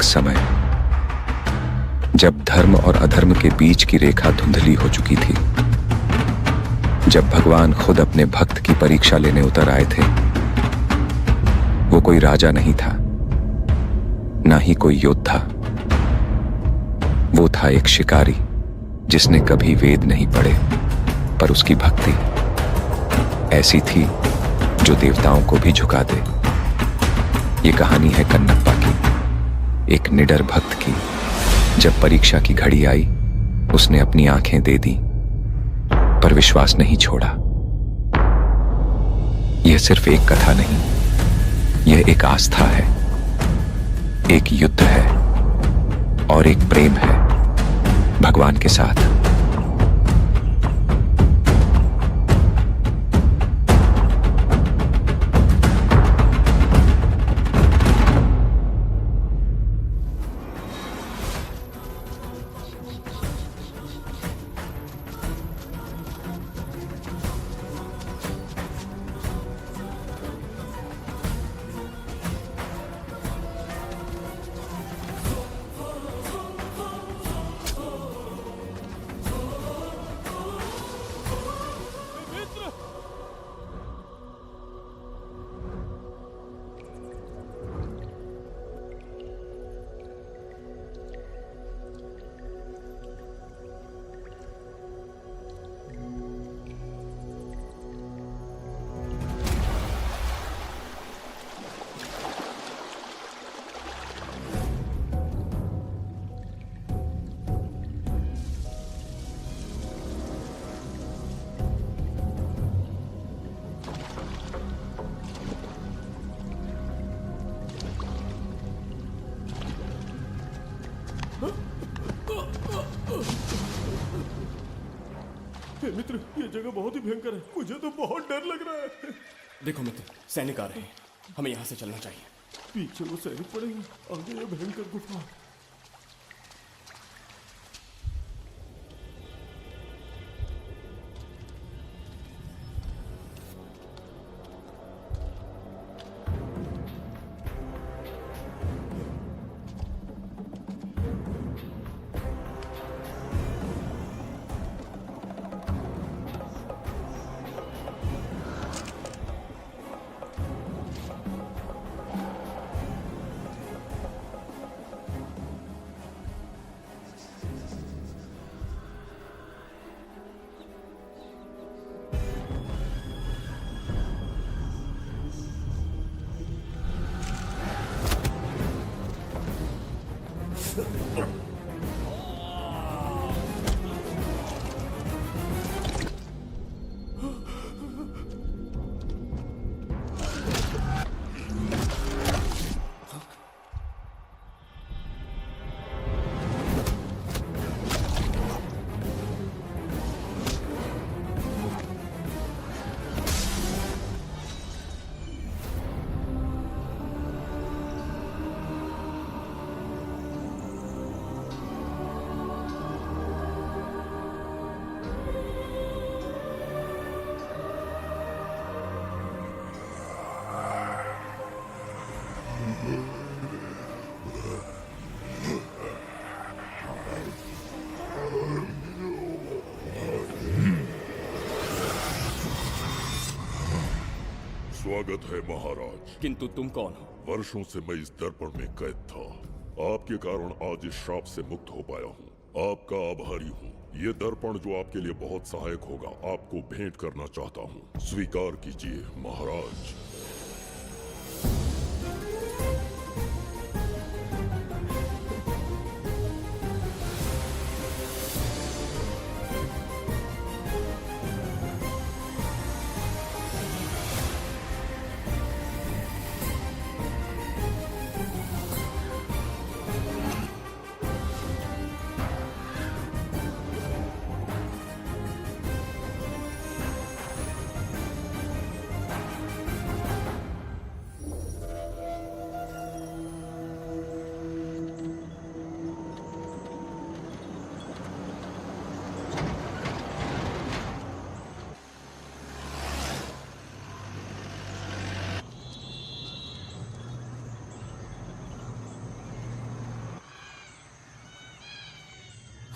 समय जब धर्म और अधर्म के बीच की रेखा धुंधली हो चुकी थी, जब भगवान खुद अपने भक्त की परीक्षा लेने उतर आए थे। वो कोई राजा नहीं था, ना ही कोई योद्धा। वो था एक शिकारी जिसने कभी वेद नहीं पढ़े, पर उसकी भक्ति ऐसी थी जो देवताओं को भी झुका दे। ये कहानी है कन्नप्पा की, एक निडर भक्त की। जब परीक्षा की घड़ी आई, उसने अपनी आंखें दे दी, पर विश्वास नहीं छोड़ा। यह सिर्फ एक कथा नहीं, यह एक आस्था है, एक युद्ध है और एक प्रेम है भगवान के साथ। मित्र, ये जगह बहुत ही भयंकर है। मुझे तो बहुत डर लग रहा है। देखो मित्र, सैनिक आ रहे हैं, हमें यहाँ से चलना चाहिए। पीछे वो सैनिक पड़ेंगे, आगे ये भयंकर गुफा। स्वागत है महाराज। किंतु तुम कौन हो? वर्षों से मैं इस दर्पण में कैद था। आपके कारण आज इस श्राप से मुक्त हो पाया हूँ। आपका आभारी हूँ। ये दर्पण जो आपके लिए बहुत सहायक होगा, आपको भेंट करना चाहता हूँ। स्वीकार कीजिए महाराज।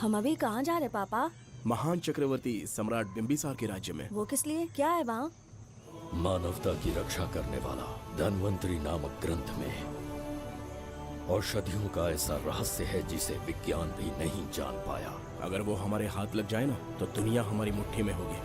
हम अभी कहाँ जा रहे पापा? महान चक्रवर्ती सम्राट बिंबिसार के राज्य में। वो किस लिए? क्या है वहाँ? मानवता की रक्षा करने वाला धन्वंतरी नामक ग्रंथ में औषधियों का ऐसा रहस्य है जिसे विज्ञान भी नहीं जान पाया। अगर वो हमारे हाथ लग जाए ना तो दुनिया हमारी मुट्ठी में होगी।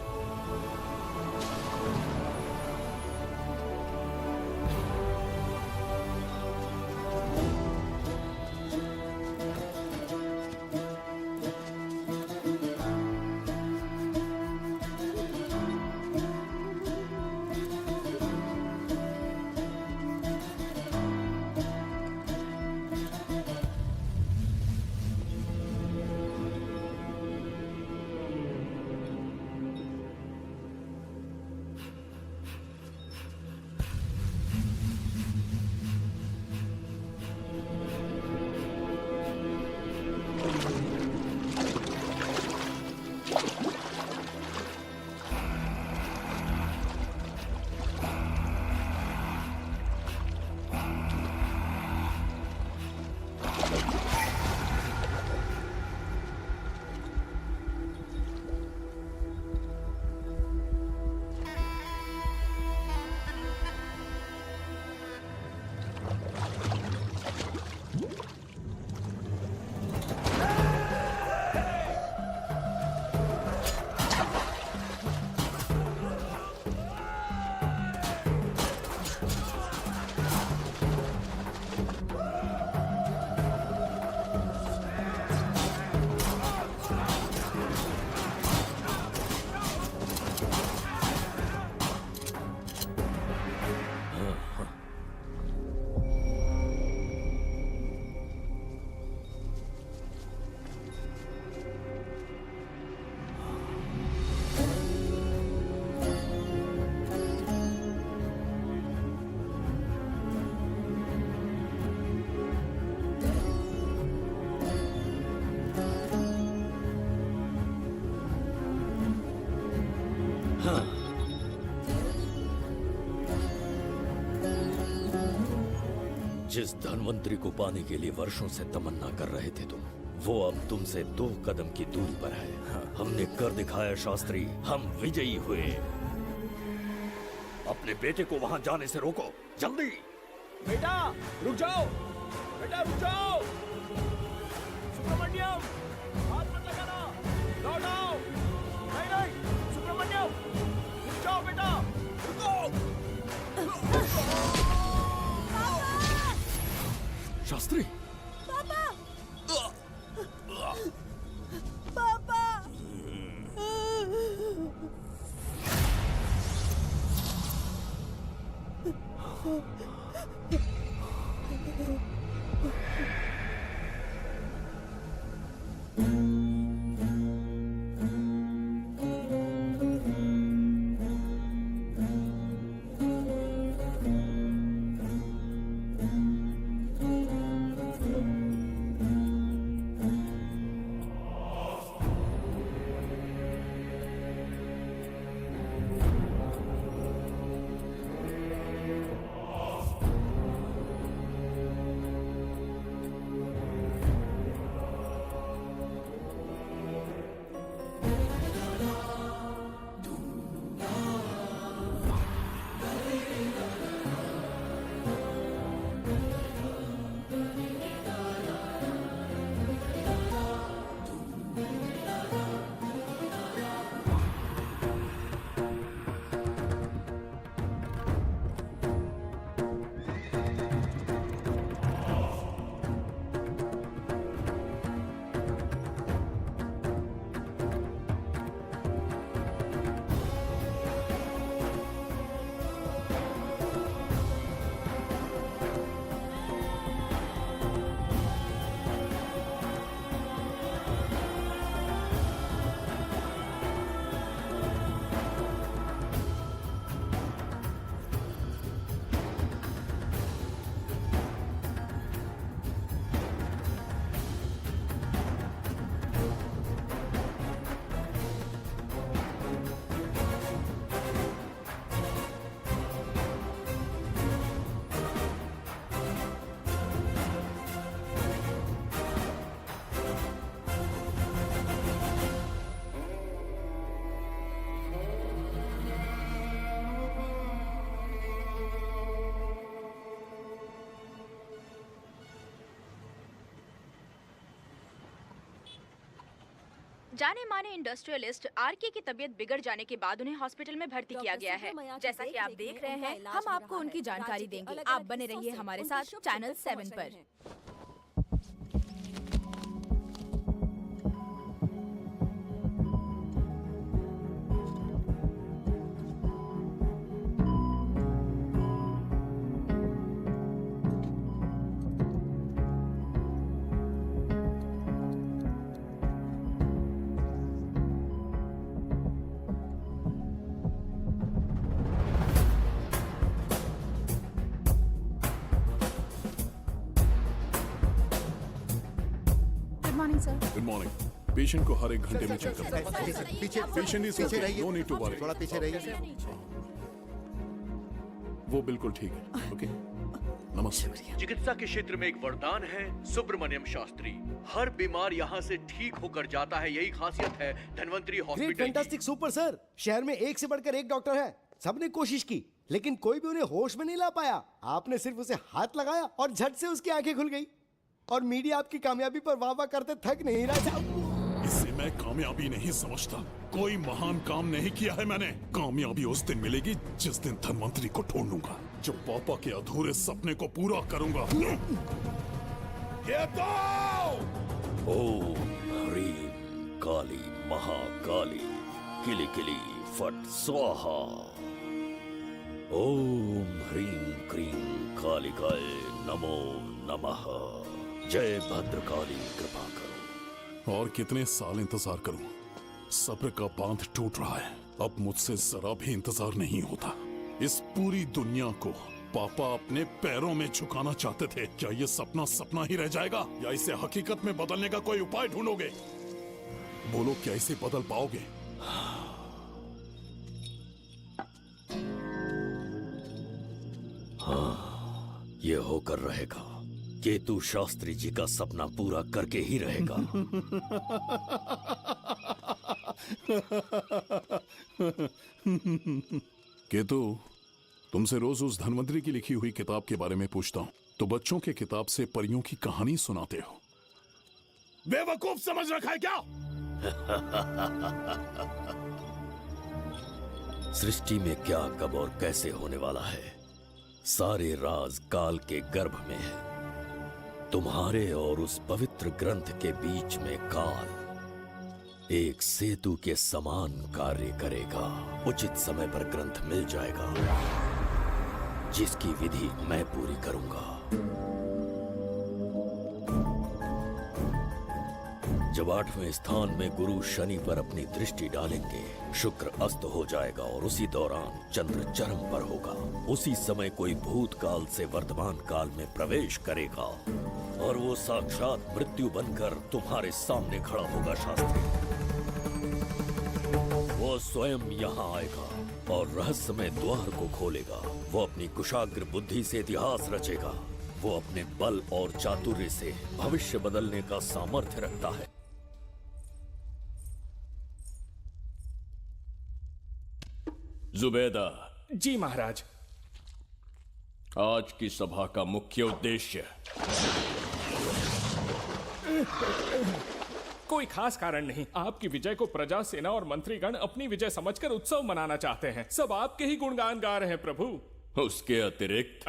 जिस धनवंतरी को पाने के लिए वर्षों से तमन्ना कर रहे थे तुम, वो अब तुमसे 2 कदम की दूरी पर है। हमने कर दिखाया शास्त्री, हम विजयी हुए। अपने बेटे को वहां जाने से रोको, जल्दी। बेटा रुक जाओ, बेटा रुक जाओ। सुब्रमण्यम, हाथ मत लगाना, लौट आओ। नहीं नहीं सुब्रमण्यम, रुक जाओ बेटा, रुको। शास्त्री, पापा! पापा! जाने माने इंडस्ट्रियलिस्ट आरके की तबीयत बिगड़ जाने के बाद उन्हें हॉस्पिटल में भर्ती किया गया है। जैसा कि आप देख रहे हैं, हम आपको उनकी जानकारी देंगे। आप बने रहिए हमारे साथ चैनल 7 पर। Good morning sir. Good morning. Patient को हर एक घंटे में चेक करना है। पीछे पेशेंट इज पीछे ओके, रहिए, नो नीड टू वरी। थोड़ा पीछे रहिए। वो बिल्कुल ठीक है। ओके, नमस्ते। चिकित्सा के क्षेत्र में एक वरदान है सुब्रमण्यम शास्त्री। हर बीमार यहाँ से ठीक होकर जाता है, यही खासियत है धन्वंतरी ग्रेट, हॉस्पिटल की। Fantastic, super sir. शहर में एक से बढ़कर एक डॉक्टर है। सबने कोशिश की लेकिन कोई भी उन्हें होश में नहीं ला पाया। आपने सिर्फ उसे हाथ लगाया और झट से उसकी आंखें खुल गई। और मीडिया आपकी कामयाबी पर वाह वाह करते थक नहीं रहा। इसे मैं कामयाबी नहीं समझता। कोई महान काम नहीं किया है मैंने। कामयाबी उस दिन मिलेगी जिस दिन धन्वंतरी को ढूंढूंगा, जो पापा के अधूरे सपने को पूरा करूंगा। ये दो! ओम ह्रीं काली महाकाली किली किली फट स्वाहा। ओम ह्रीं क्रीं कालिकाय नमो नमः। जय भद्रकाली, कृपा करो। और कितने साल इंतजार करूं? सब्र का बांध टूट रहा है। अब मुझसे जरा भी इंतजार नहीं होता। इस पूरी दुनिया को पापा अपने पैरों में झुकाना चाहते थे। क्या ये सपना सपना ही रह जाएगा या इसे हकीकत में बदलने का कोई उपाय ढूंढोगे? बोलो, क्या इसे बदल पाओगे? हाँ, ये होकर रहेगा। केतु शास्त्री जी का सपना पूरा करके ही रहेगा। केतु, तुमसे रोज उस धन्वंतरी की लिखी हुई किताब के बारे में पूछता हूँ तो बच्चों के किताब से परियों की कहानी सुनाते हो। बेवकूफ समझ रखा है क्या? सृष्टि में क्या, कब और कैसे होने वाला है, सारे राज काल के गर्भ में है। तुम्हारे और उस पवित्र ग्रंथ के बीच में काल एक सेतु के समान कार्य करेगा। उचित समय पर ग्रंथ मिल जाएगा, जिसकी विधि मैं पूरी करूंगा। जब 8वें स्थान में गुरु शनि पर अपनी दृष्टि डालेंगे, शुक्र अस्त हो जाएगा और उसी दौरान चंद्र चरम पर होगा। उसी समय कोई भूतकाल से वर्तमान काल में प्रवेश करेगा और वो साक्षात मृत्यु बनकर तुम्हारे सामने खड़ा होगा। शास्त्री, वो स्वयं यहाँ आएगा और रहस्यमय द्वार को खोलेगा। वो अपनी कुशाग्र बुद्धि से इतिहास रचेगा। वो अपने बल और चातुर्य से भविष्य बदलने का सामर्थ्य रखता है। जुबैदा, जी महाराज। आज की सभा का मुख्य उद्देश्य कोई खास कारण नहीं। आपकी विजय को प्रजा, सेना और मंत्रीगण अपनी विजय समझकर उत्सव मनाना चाहते हैं। सब आपके ही गुणगान गा रहे हैं प्रभु। उसके अतिरिक्त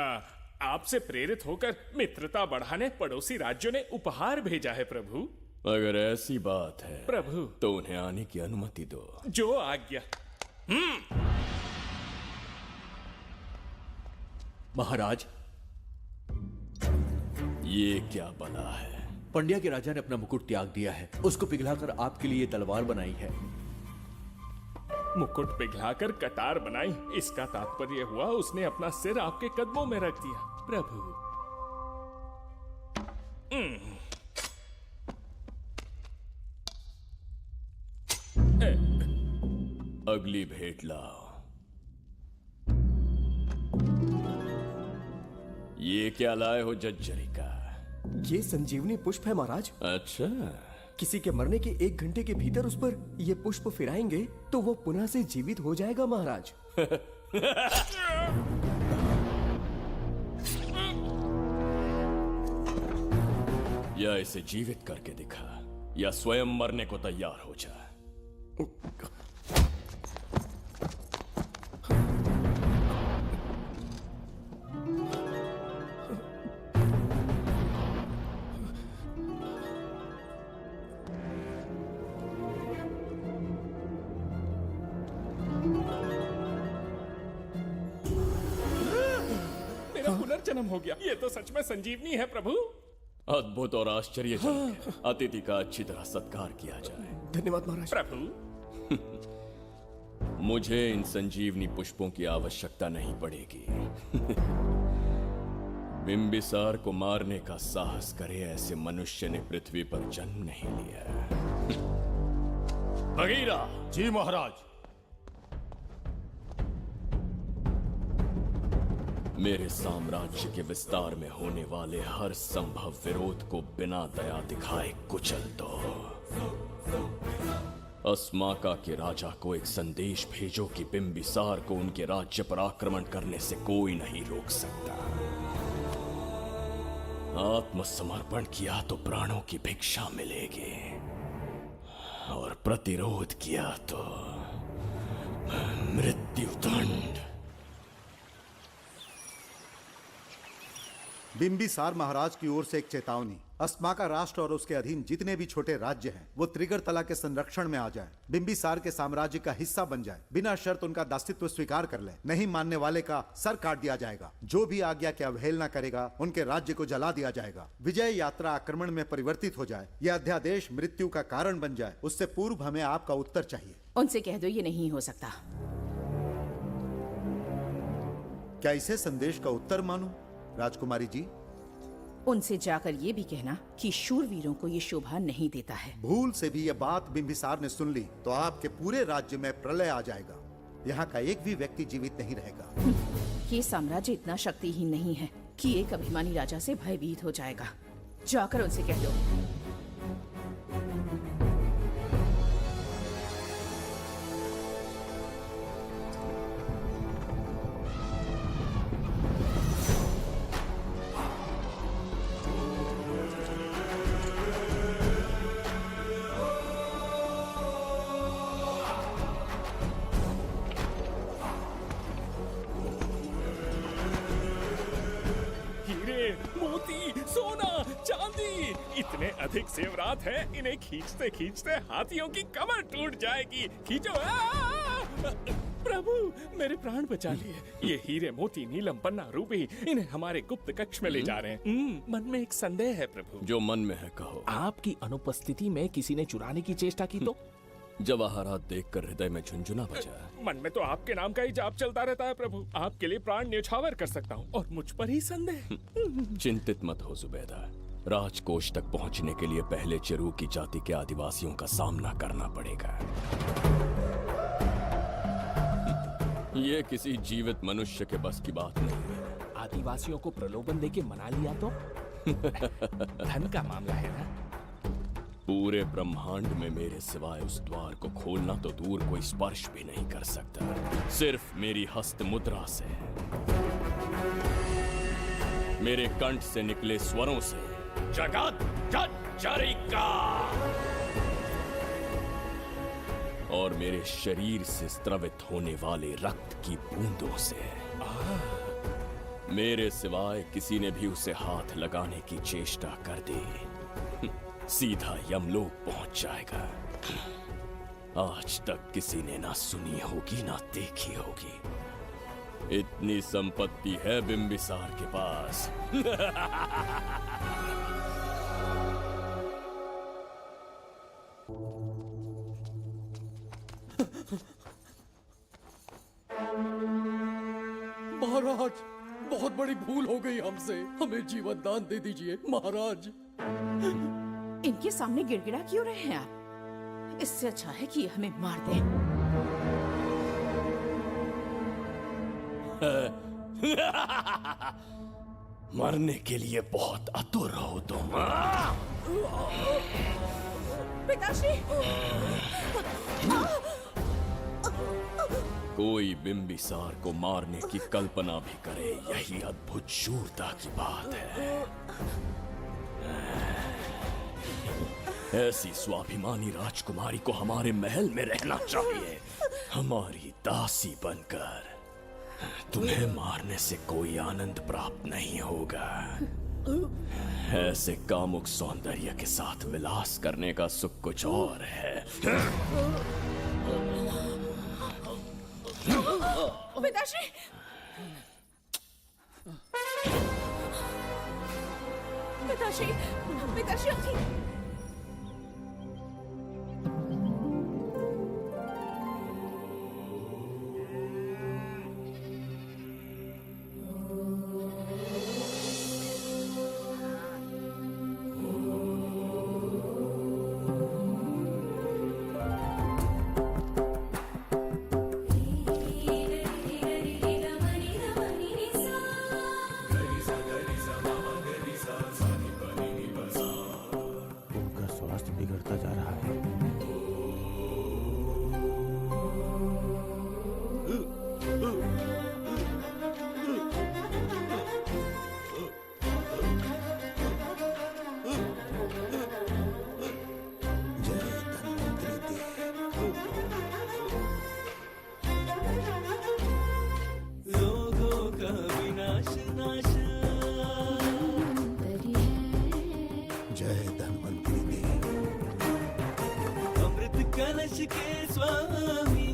आपसे प्रेरित होकर मित्रता बढ़ाने पड़ोसी राज्यों ने उपहार भेजा है प्रभु। अगर ऐसी बात है प्रभु, तो उन्हें आने की अनुमति दो। जो आज्ञा। महाराज, ये क्या बला है? पंड्या के राजा ने अपना मुकुट त्याग दिया है। उसको पिघलाकर आपके लिए तलवार बनाई है। मुकुट पिघलाकर कटार बनाई, इसका तात्पर्य हुआ उसने अपना सिर आपके कदमों में रख दिया प्रभु। अगली भेंट लाओ। ये क्या लाए हो जज्जरी का? ये संजीवनी पुष्प है महाराज। अच्छा, किसी के मरने के 1 घंटे के भीतर उस पर ये पुष्प फिराएंगे तो वो पुनः से जीवित हो जाएगा महाराज। या इसे जीवित करके दिखा। या स्वयं मरने को तैयार हो जा। मेरा पुनर्जन्म हो गया। ये तो सच में संजीवनी है प्रभु। अद्भुत और आश्चर्यजनक है। अतिथि का अच्छी तरह सत्कार किया जाए। धन्यवाद महाराज। प्रभु, मुझे इन संजीवनी पुष्पों की आवश्यकता नहीं पड़ेगी। बिंबिसार को मारने का साहस करे ऐसे मनुष्य ने पृथ्वी पर जन्म नहीं लिया। बगीरा। जी महाराज। मेरे साम्राज्य के विस्तार में होने वाले हर संभव विरोध को बिना दया दिखाए कुचल दो। अस्माका के राजा को एक संदेश भेजो कि बिंबिसार को उनके राज्य पर आक्रमण करने से कोई नहीं रोक सकता। आत्मसमर्पण किया तो प्राणों की भिक्षा मिलेगी, और प्रतिरोध किया तो मृत्युदंड। बिंबिसार महाराज की ओर से एक चेतावनी। अस्माका राष्ट्र और उसके अधीन जितने भी छोटे राज्य हैं वो त्रिगर्तला के संरक्षण में आ जाएं, बिंबिसार के साम्राज्य का हिस्सा बन जाए, बिना शर्त उनका दासत्व स्वीकार कर ले। नहीं मानने वाले का सर काट दिया जाएगा। जो भी आज्ञा की अवहेलना करेगा उनके राज्य को जला दिया जाएगा। विजय यात्रा आक्रमण में परिवर्तित हो जाए, यह अध्यादेश मृत्यु का कारण बन जाए, उससे पूर्व हमें आपका उत्तर चाहिए। उनसे कह दो ये नहीं हो सकता। क्या इसे संदेश का उत्तर मानूं? राजकुमारी जी, उनसे जाकर ये भी कहना कि शूरवीरों को ये शोभा नहीं देता है। भूल से भी ये बात बिंबिसार ने सुन ली तो आपके पूरे राज्य में प्रलय आ जाएगा। यहाँ का एक भी व्यक्ति जीवित नहीं रहेगा। ये साम्राज्य इतना शक्तिहीन नहीं है कि एक अभिमानी राजा से भयभीत हो जाएगा। जाकर उनसे कह दो। इतने अधिक जेवरात हैं, इन्हें खींचते खींचते हाथियों की कमर टूट जाएगी। खींचो। प्रभु, मेरे प्राण बचा लिए। ये हीरे मोती नीलम पन्ना रूबी, इन्हें हमारे गुप्त कक्ष में ले जा रहे हैं। मन में एक संदेह है प्रभु। जो मन में है कहो। आपकी अनुपस्थिति में किसी ने चुराने की चेष्टा की तो? जवाहरात देखकर हृदय में झुंझुना बजा। मन में तो आपके नाम का ही जाप चलता रहता है प्रभु। आपके लिए प्राण न्यौछावर कर सकता हूँ, और मुझ पर ही संदेह। चिंतित मत हो जुबैदा। राजकोष तक पहुंचने के लिए पहले चिरूकी जाति के आदिवासियों का सामना करना पड़ेगा। ये किसी जीवित मनुष्य के बस की बात नहीं है। आदिवासियों को प्रलोभन देके मना लिया तो? धन का मामला है ना। पूरे ब्रह्मांड में मेरे सिवाय उस द्वार को खोलना तो दूर कोई स्पर्श भी नहीं कर सकता। सिर्फ मेरी हस्त मुद्रा से, मेरे कंठ से निकले स्वरों से जगत जज्जरिका, और मेरे शरीर से स्त्रवित होने वाले रक्त की बूंदों से। मेरे सिवाय किसी ने भी उसे हाथ लगाने की चेष्टा कर दी, सीधा यमलोक पहुंच जाएगा। आज तक किसी ने ना सुनी होगी ना देखी होगी। इतनी संपत्ति है बिंबिसार के पास। महाराज, बहुत बड़ी भूल हो गई हमसे। हमें जीवन दान दे दीजिए महाराज। इनके सामने गिड़गिड़ा क्यों रहे हैं आप? इससे अच्छा है कि हमें मार दें। मरने के लिए बहुत आतुर हो तुम। पिताश्री! कोई बिंबिसार को मारने की कल्पना भी करे, यही अद्भुत शूरता की बात है। ऐसी स्वाभिमानी राजकुमारी को हमारे महल में रहना चाहिए, हमारी दासी बनकर। तुम्हें मारने से कोई आनंद प्राप्त नहीं होगा। ऐसे कामुक सौंदर्य के साथ विलास करने का सुख कुछ और है। पिताश्री, पिताश्री, पिताश्री आप ठीक? बिगड़ता जा रहा है। जय धन्वंतरी देव। अमृत कलश के स्वामी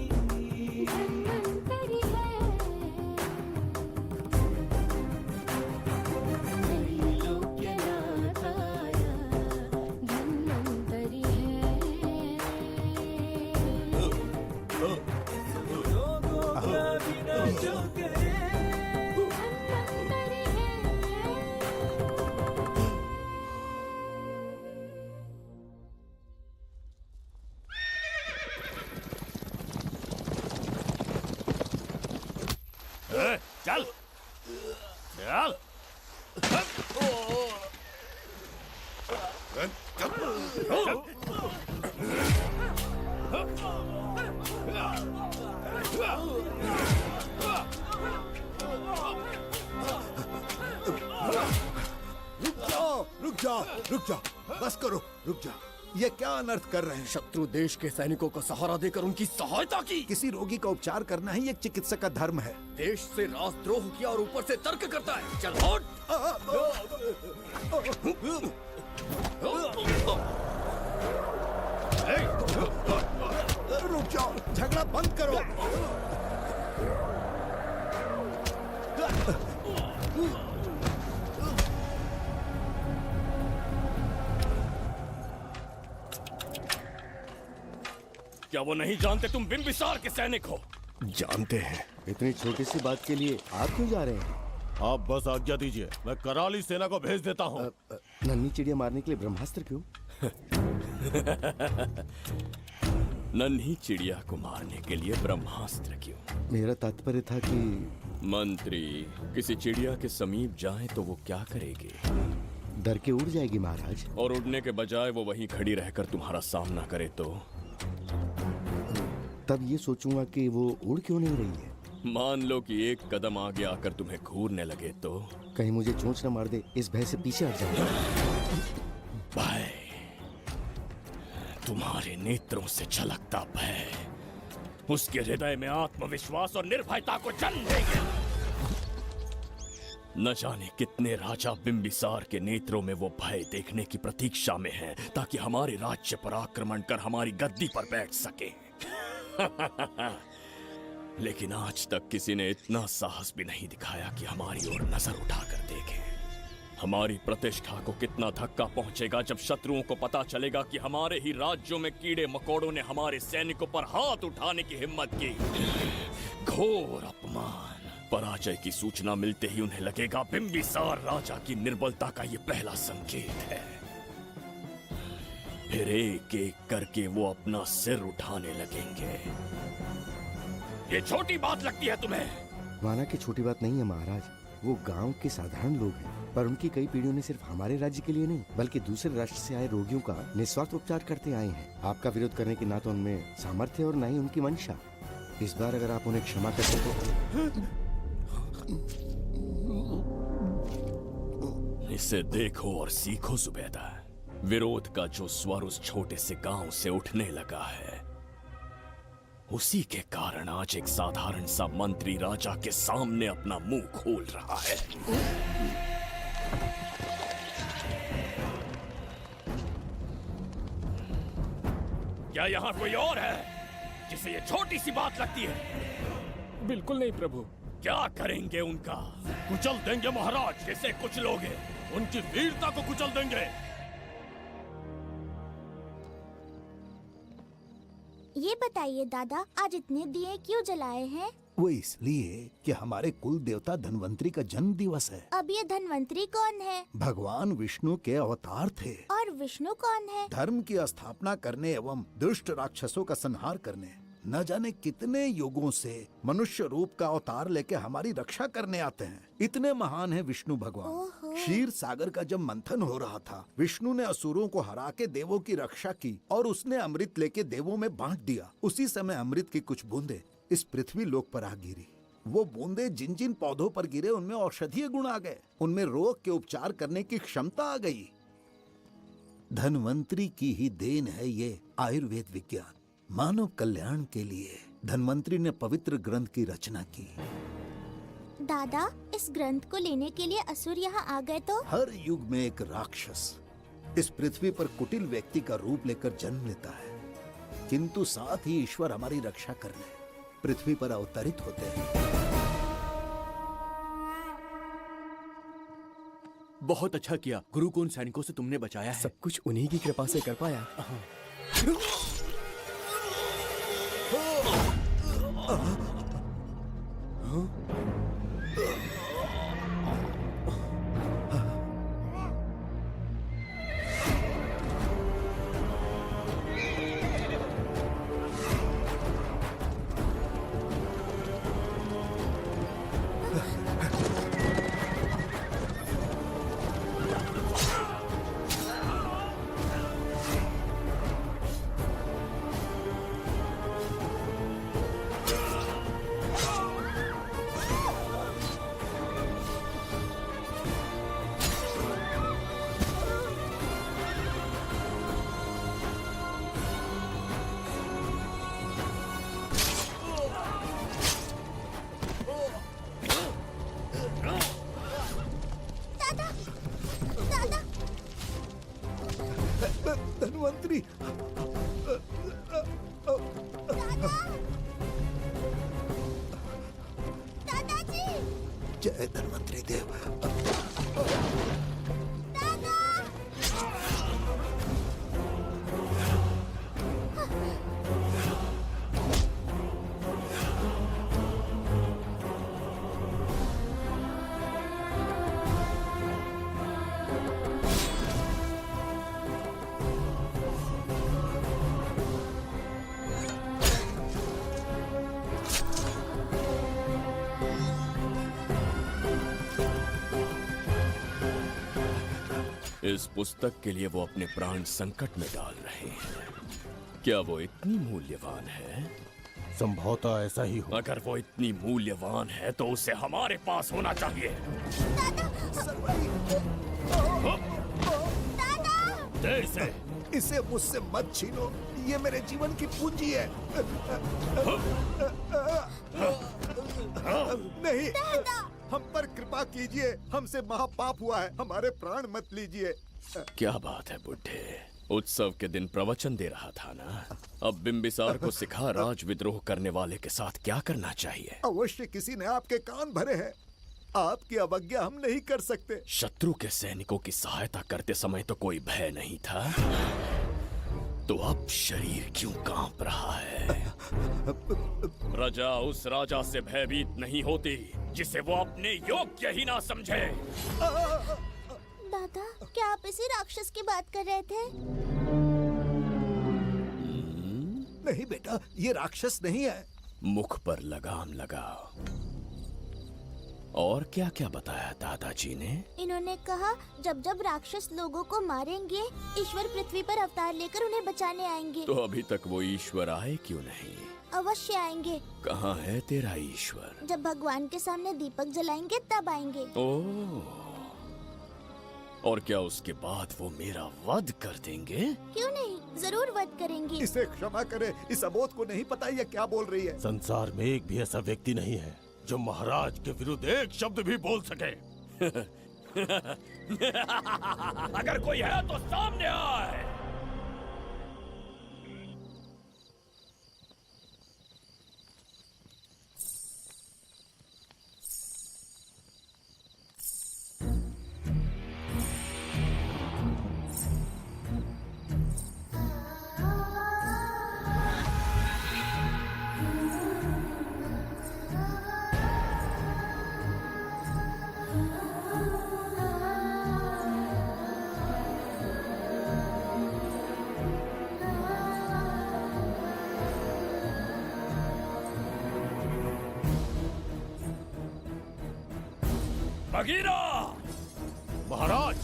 चल चल। रुक जाओ, रुक जाओ, बस करो, रुक जाओ। ये क्या अनर्थ कर रहे हैं? शत्रु देश के सैनिकों को सहारा देकर उनकी सहायता की। किसी रोगी का उपचार करना ही एक चिकित्सक का धर्म है। देश से राजद्रोह किया और ऊपर से तर्क करता है। चल हट। रुक जाओ, झगड़ा बंद करो। क्या वो नहीं जानते तुम बिंबिसार के सैनिक हो? जानते हैं। इतनी छोटी सी बात के लिए आप क्यों जा रहे हैं? आप बस आज्ञा दीजिए, मैं कराली सेना को भेज देता हूँ। नन्ही चिड़िया मारने के लिए ब्रह्मास्त्र क्यों? नन्ही चिड़िया को मारने के लिए ब्रह्मास्त्र क्यों? मेरा तात्पर्य था कि मंत्री, किसी चिड़िया के समीप जाए तो वो क्या करेगी? डर के उड़ जाएगी महाराज। और उड़ने के बजाय वो वहीं खड़ी रहकर तुम्हारा सामना करे तो? तब ये सोचूंगा कि वो उड़ क्यों नहीं रही है। मान लो कि एक कदम आगे आकर तुम्हें घूरने लगे तो? कहीं मुझे चोंच न मार दे, इस भय से पीछे हट जाऊंगा। भय, तुम्हारे नेत्रों से झलकता भय उसके हृदय में आत्मविश्वास और निर्भयता को जन्म देंगे। न जाने कितने राजा बिंबिसार के नेत्रों में वो भय देखने की प्रतीक्षा में हैं, ताकि हमारे राज्य पर आक्रमण कर हमारी गद्दी पर बैठ सके। लेकिन आज तक किसी ने इतना साहस भी नहीं दिखाया कि हमारी ओर नजर उठाकर देखे। हमारी प्रतिष्ठा को कितना धक्का पहुंचेगा जब शत्रुओं को पता चलेगा कि हमारे ही राज्यों में कीड़े मकोड़ों ने हमारे सैनिकों पर हाथ उठाने की हिम्मत की। घोर अपमान। पराजय की सूचना मिलते ही उन्हें लगेगा बिंबिसार राजा की निर्बलता का ये पहला संकेत है। फिर एक एक करके वो अपना सिर उठाने लगेंगे। ये छोटी बात लगती है तुम्हें? माना कि छोटी बात नहीं है महाराज। वो गांव के साधारण लोग हैं, पर उनकी कई पीढ़ियों ने सिर्फ हमारे राज्य के लिए नहीं बल्कि दूसरे राष्ट्र से आए रोगियों का निस्वार्थ उपचार करते आए हैं। आपका विरोध करने की ना तो उनमें सामर्थ्य और ना ही उनकी मंशा। इस बार अगर आप उन्हें क्षमा कर सको। इसे देखो और सीखो जुबैदा। विरोध का जो स्वर उस छोटे से गांव से उठने लगा है, उसी के कारण आज एक साधारण सा मंत्री राजा के सामने अपना मुंह खोल रहा है। क्या यहाँ कोई और है जिसे ये छोटी सी बात लगती है? बिल्कुल नहीं प्रभु। क्या करेंगे उनका? कुचल देंगे महाराज, जैसे कुछ लोग हैं। उनकी वीरता को कुचल देंगे। ये बताइए दादा, आज इतने दिए क्यों जलाए हैं? वो इसलिए कि हमारे कुल देवता धन्वंतरी का जन्म दिवस है। अब ये धन्वंतरी कौन है? भगवान विष्णु के अवतार थे। और विष्णु कौन है? धर्म की स्थापना करने एवं दुष्ट राक्षसों का संहार करने न जाने कितने युगों से मनुष्य रूप का अवतार लेके हमारी रक्षा करने आते हैं। इतने महान है विष्णु भगवान। क्षीर सागर का जब मंथन हो रहा था, विष्णु ने असुरों को हरा के देवों की रक्षा की और उसने अमृत लेके देवों में बांट दिया। उसी समय अमृत की कुछ बूंदे इस पृथ्वी लोक पर आ गिरी। वो बूंदे जिन जिन पौधों पर गिरे उनमें औषधीय गुण आ गए, उनमें रोग के उपचार करने की क्षमता आ गई। धन्वंतरी की ही देन है ये आयुर्वेद विज्ञान। मानव कल्याण के लिए धन्वंतरी ने पवित्र ग्रंथ की रचना की। दादा, इस ग्रंथ को लेने के लिए असुर यहाँ आ गए तो? हर युग में एक राक्षस इस पृथ्वी पर कुटिल व्यक्ति का रूप लेकर जन्म लेता है, किंतु साथ ही ईश्वर हमारी रक्षा करने पृथ्वी पर अवतरित होते हैं। बहुत अच्छा किया गुरु को उन सैनिकों से तुमने बचाया है। सब कुछ उन्हीं की कृपा से कर पाया। धन्वंतरी, दादाजी! जय धन्वंतरी देव। इस पुस्तक के लिए वो अपने प्राण संकट में डाल रहे हैं। क्या वो इतनी मूल्यवान है? संभवतः ऐसा ही हो। अगर वो इतनी मूल्यवान है तो उसे हमारे पास होना चाहिए। दे इसे। इसे मुझसे मत छीनो, ये मेरे जीवन की पूंजी है। नहीं, हम पर कृपा कीजिए, हमसे महापाप हुआ है, हमारे प्राण मत लीजिए। क्या बात है बुड्ढे, उत्सव के दिन प्रवचन दे रहा था ना। अब बिंबिसार को सिखा राज विद्रोह करने वाले के साथ क्या करना चाहिए। अवश्य किसी ने आपके कान भरे हैं, आपकी अवज्ञा हम नहीं कर सकते। शत्रु के सैनिकों की सहायता करते समय तो कोई भय नहीं था, तो अब शरीर क्यों कांप रहा है? प्रजा उस राजा से भयभीत नहीं होती जिसे वो अपने योग्य ही ना समझे। दादा, क्या आप इसी राक्षस की बात कर रहे थे? नहीं बेटा, ये राक्षस नहीं है। मुख पर लगाम लगाओ। और क्या क्या बताया दादाजी ने? इन्होंने कहा जब जब राक्षस लोगों को मारेंगे, ईश्वर पृथ्वी पर अवतार लेकर उन्हें बचाने आएंगे। तो अभी तक वो ईश्वर आए क्यों नहीं? अवश्य आएंगे। कहाँ है तेरा ईश्वर? जब भगवान के सामने दीपक जलाएंगे तब आएंगे। ओह, और क्या उसके बाद वो मेरा वध कर देंगे? क्यों नहीं, जरूर वध करेंगे। इसे क्षमा करे, इस अबोध को नहीं पता ये क्या बोल रही है। संसार में एक भी ऐसा व्यक्ति नहीं है जो महाराज के विरुद्ध एक शब्द भी बोल सके। अगर कोई है तो सामने आए। बगीरा! महाराज!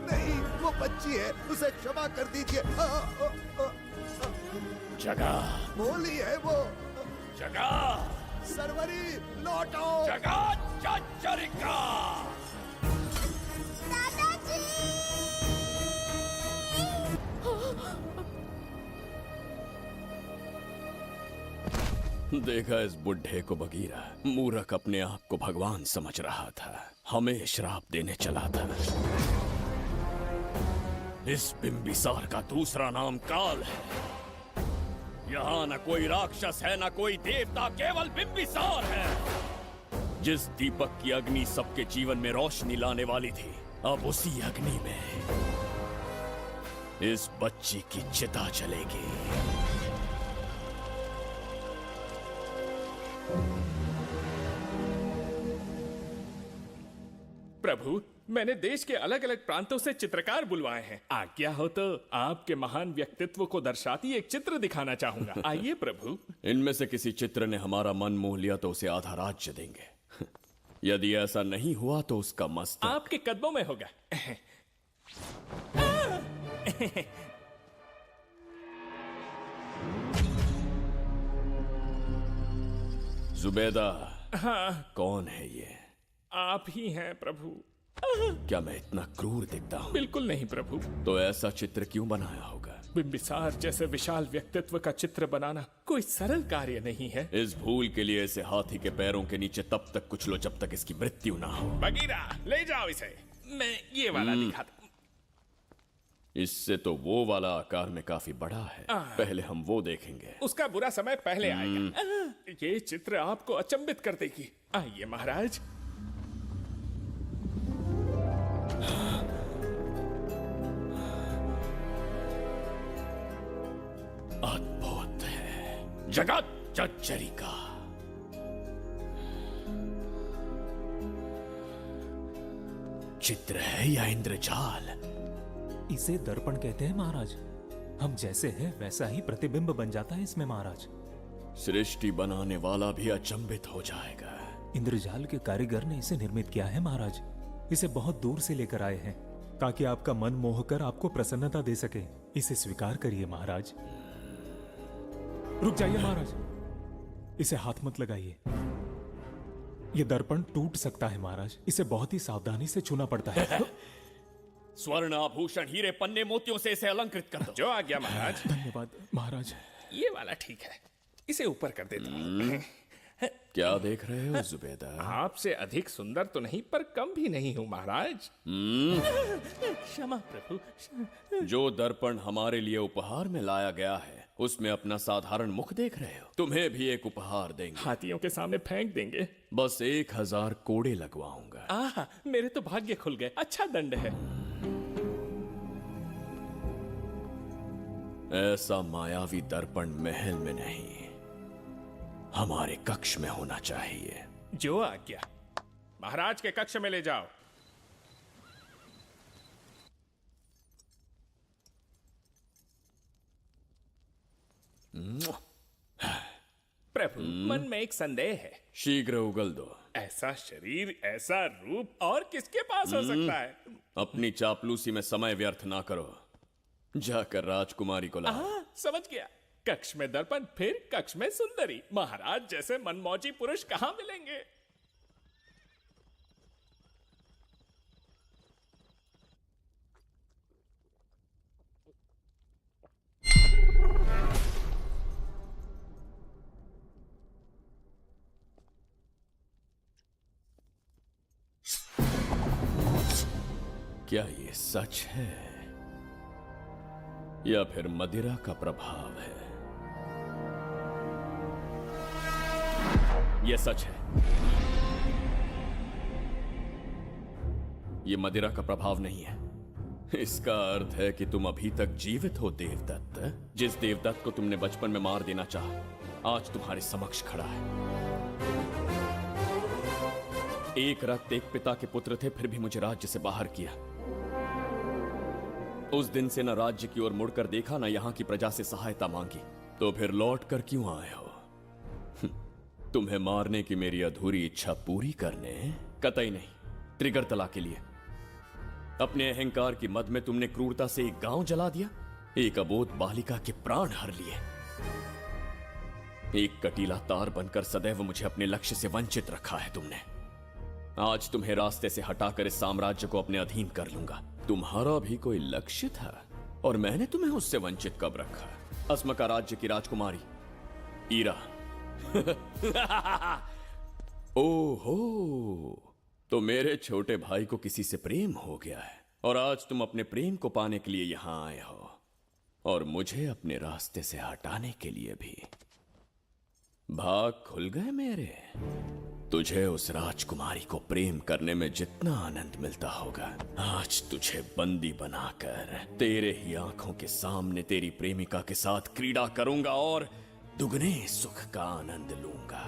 नहीं, वो बच्ची है, उसे क्षमा कर दीजिए। जगह! बोली है वो। जगह! सरवरी लौटो। जगह चचरिका! देखा इस बुढ़े को बगीरा। मूर्ख अपने आप को भगवान समझ रहा था, हमें श्राप देने चला था। इस बिंबिसार का दूसरा नाम काल है। यहाँ न कोई राक्षस है न कोई देवता, केवल बिंबिसार है। जिस दीपक की अग्नि सबके जीवन में रोशनी लाने वाली थी, अब उसी अग्नि में इस बच्ची की चिता जलेगी। प्रभु, मैंने देश के अलग अलग प्रांतों से चित्रकार बुलवाए हैं। आज्ञा हो तो आपके महान व्यक्तित्व को दर्शाती एक चित्र दिखाना चाहूंगा। आइए प्रभु। इनमें से किसी चित्र ने हमारा मन मोह लिया तो उसे आधा राज्य देंगे। यदि ऐसा नहीं हुआ तो उसका मस्तक आपके कदमों में होगा। जुबेदा। हाँ। कौन है ये? आप ही हैं प्रभु। क्या मैं इतना क्रूर दिखता हूँ? बिल्कुल नहीं प्रभु। तो ऐसा चित्र क्यों बनाया होगा? बिंबिसार जैसे विशाल व्यक्तित्व का चित्र बनाना कोई सरल कार्य नहीं है। इस भूल के लिए इसे हाथी के पैरों के नीचे तब तक कुचलो जब तक इसकी मृत्यु ना हो। बगीरा, ले जाओ इसे। मैं ये वाला दिखाता। इससे तो वो वाला आकार में काफी बड़ा है। पहले हम वो देखेंगे। उसका बुरा समय पहले आएगा। ये चित्र आपको अचंभित कर देगी। आइए महाराज। अद्भुत है। जगत चचरिका। चित्र है या इंद्रजाल? इसे दर्पण कहते हैं महाराज। हम जैसे हैं वैसा ही प्रतिबिंब बन जाता है इसमें महाराज। सृष्टि बनाने वाला भी अचंभित हो जाएगा। इंद्रजाल के कारीगर ने इसे निर्मित किया है महाराज। इसे बहुत दूर से लेकर आए हैं ताकि आपका मन मोह कर आपको प्रसन्नता दे सके। इसे स्वीकार करिए महाराज। रुक जाइए महाराज, इसे हाथ मत लगाइए। यह दर्पण टूट सकता है महाराज। इसे बहुत ही सावधानी से छूना पड़ता है। स्वर्ण आभूषण हीरे पन्ने मोतियों से इसे अलंकृत कर दो। जो आज्ञा महाराज। धन्यवाद महाराज। ये वाला ठीक है, इसे ऊपर कर देता हूं। क्या देख रहे हो जुबेदा? आपसे अधिक सुंदर तो नहीं पर कम भी नहीं हूं महाराज। क्षमा प्रभु। जो दर्पण हमारे लिए उपहार में लाया गया है उसमें अपना साधारण मुख देख रहे हो? तुम्हें भी एक उपहार देंगे। हाथियों के सामने फेंक देंगे। बस 1000 कोड़े लगवाऊंगा। आहा, मेरे तो भाग्य खुल गए। अच्छा दंड है। ऐसा मायावी दर्पण महल में नहीं, हमारे कक्ष में होना चाहिए। जो आज्ञा। महाराज के कक्ष में ले जाओ। प्रभु, मन में एक संदेह है। शीघ्र उगल दो। ऐसा शरीर, ऐसा रूप और किसके पास हो सकता है? अपनी चापलूसी में समय व्यर्थ ना करो। जाकर राजकुमारी को लाओ। समझ गया। कक्ष में दर्पण, फिर कक्ष में सुंदरी। महाराज जैसे मनमौजी पुरुष कहाँ मिलेंगे? क्या ये सच है या फिर मदिरा का प्रभाव है? यह सच है। यह मदिरा का प्रभाव नहीं है। इसका अर्थ है कि तुम अभी तक जीवित हो देवदत्त। जिस देवदत्त को तुमने बचपन में मार देना चाहा, आज तुम्हारे समक्ष खड़ा है। एक रक्त एक पिता के पुत्र थे, फिर भी मुझे राज्य से बाहर किया। उस दिन से न राज्य की ओर मुड़कर देखा, न यहां की प्रजा से सहायता मांगी। तो फिर लौट कर क्यों आए हो? तुम्हें मारने की मेरी अधूरी इच्छा पूरी करने? कतई नहीं, त्रिगर्तला के लिए। अपने अहंकार की मद में तुमने क्रूरता से एक गांव जला दिया, एक अबोध बालिका के प्राण हर लिए। एक कटीला तार बनकर सदैव मुझे अपने लक्ष्य से वंचित रखा है तुमने। आज तुम्हें रास्ते से हटाकर इस साम्राज्य को अपने अधीन कर लूंगा। तुम्हारा भी कोई लक्ष्य था और मैंने तुम्हें उससे वंचित कब रखा? अस्मका राज्य की राजकुमारी ईरा। ओहो, तो मेरे छोटे भाई को किसी से प्रेम हो गया है और आज तुम अपने प्रेम को पाने के लिए यहां आए हो और मुझे अपने रास्ते से हटाने के लिए भी। भाग खुल गए मेरे। तुझे उस राजकुमारी को प्रेम करने में जितना आनंद मिलता होगा, आज तुझे बंदी बनाकर तेरे ही आंखों के सामने तेरी प्रेमिका के साथ क्रीड़ा करूंगा और दुगने सुख का आनंद लूंगा।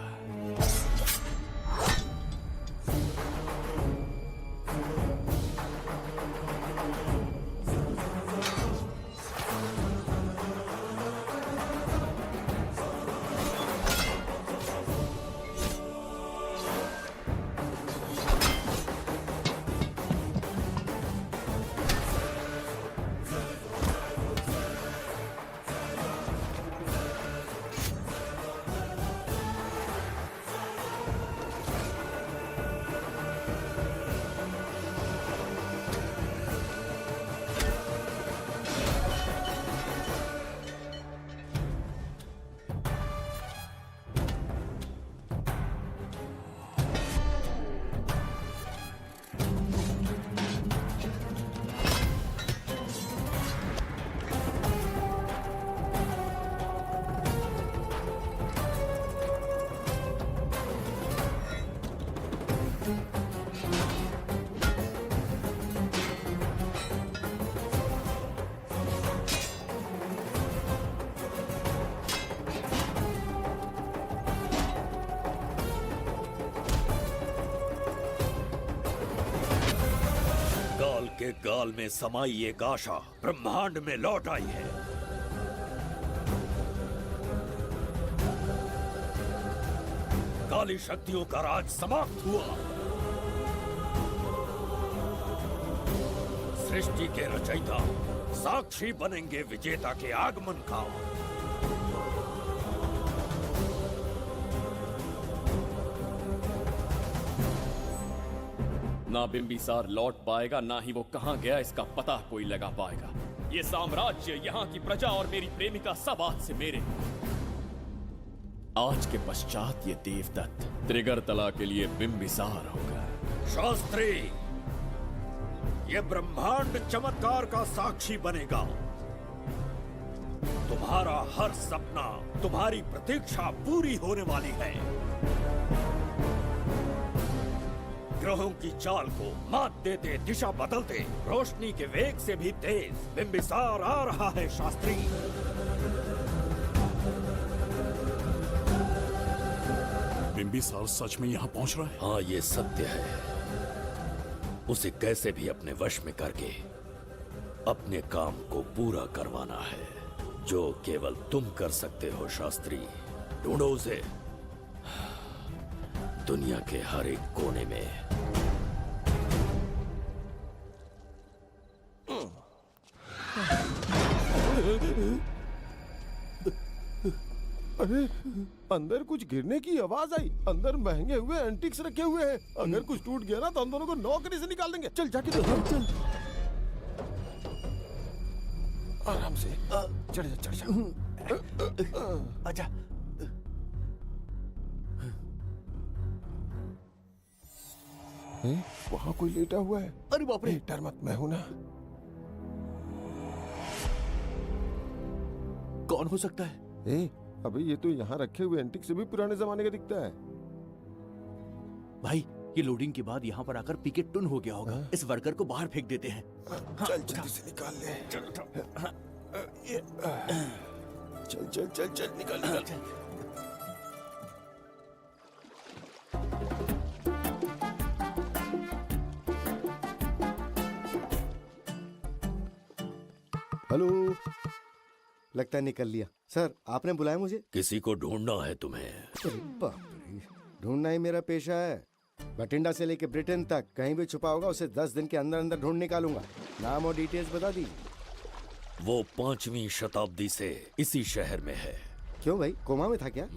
के गाल में समाई एक आशा ब्रह्मांड में लौट आई है। काली शक्तियों का राज समाप्त हुआ। सृष्टि के रचयिता साक्षी बनेंगे विजेता के आगमन का। ना बिंबिसार लौट पाएगा, ना ही वो कहां गया इसका पता कोई लगा पाएगा। ये साम्राज्य, यहाँ की प्रजा और मेरी प्रेमिका सब आज से मेरे। आज के पश्चात ये देवदत्त त्रिगर्तला के लिए बिंबिसार होगा। शास्त्री, ये ब्रह्मांड चमत्कार का साक्षी बनेगा। तुम्हारा हर सपना, तुम्हारी प्रतीक्षा पूरी होने वाली है। ग्रहों की चाल को मात देते, दिशा बदलते, रोशनी के वेग से भी तेज बिंबिसार आ रहा है। शास्त्री, बिंबिसार सच में यहाँ पहुँच रहा है? हाँ, ये सत्य है। उसे कैसे भी अपने वश में करके अपने काम को पूरा करवाना है, जो केवल तुम कर सकते हो। शास्त्री, ढूंढो उसे दुनिया के हर एक कोने में। अरे अंदर कुछ गिरने की आवाज आई। अंदर महंगे हुए एंटिक्स रखे हुए हैं। अगर कुछ टूट गया ना तो हम दोनों को नौकरी से निकाल देंगे। चल जाके देख। चल आराम से चढ़ जा, चढ़ जा। आजा। वहाँ कोई लेटा हुआ है। अरे बाप रे, डर मत, मैं हूं ना। कौन हो सकता है? अबे ये तो यहाँ रखे हुए एंटिक से भी पुराने जमाने का दिखता है। भाई ये लोडिंग के बाद यहाँ पर आकर पिकेट टुन हो गया होगा। इस वर्कर को बाहर फेंक देते हैं। चल जल्दी से निकाल ले। चल चल चल चल निकाल निकाल। हेलो, लगता है निकल लिया। सर आपने बुलाया मुझे? किसी को ढूंढना है तुम्हें। अरे बाप रे, ढूंढना ही मेरा पेशा है। बठिंडा से लेके ब्रिटेन तक कहीं भी छुपा होगा उसे 10 दिन के अंदर अंदर ढूंढ निकालूंगा। नाम और डिटेल्स बता दीजिए। वो 5वीं शताब्दी से इसी शहर में है। क्यों भाई, कोमा में था क्या?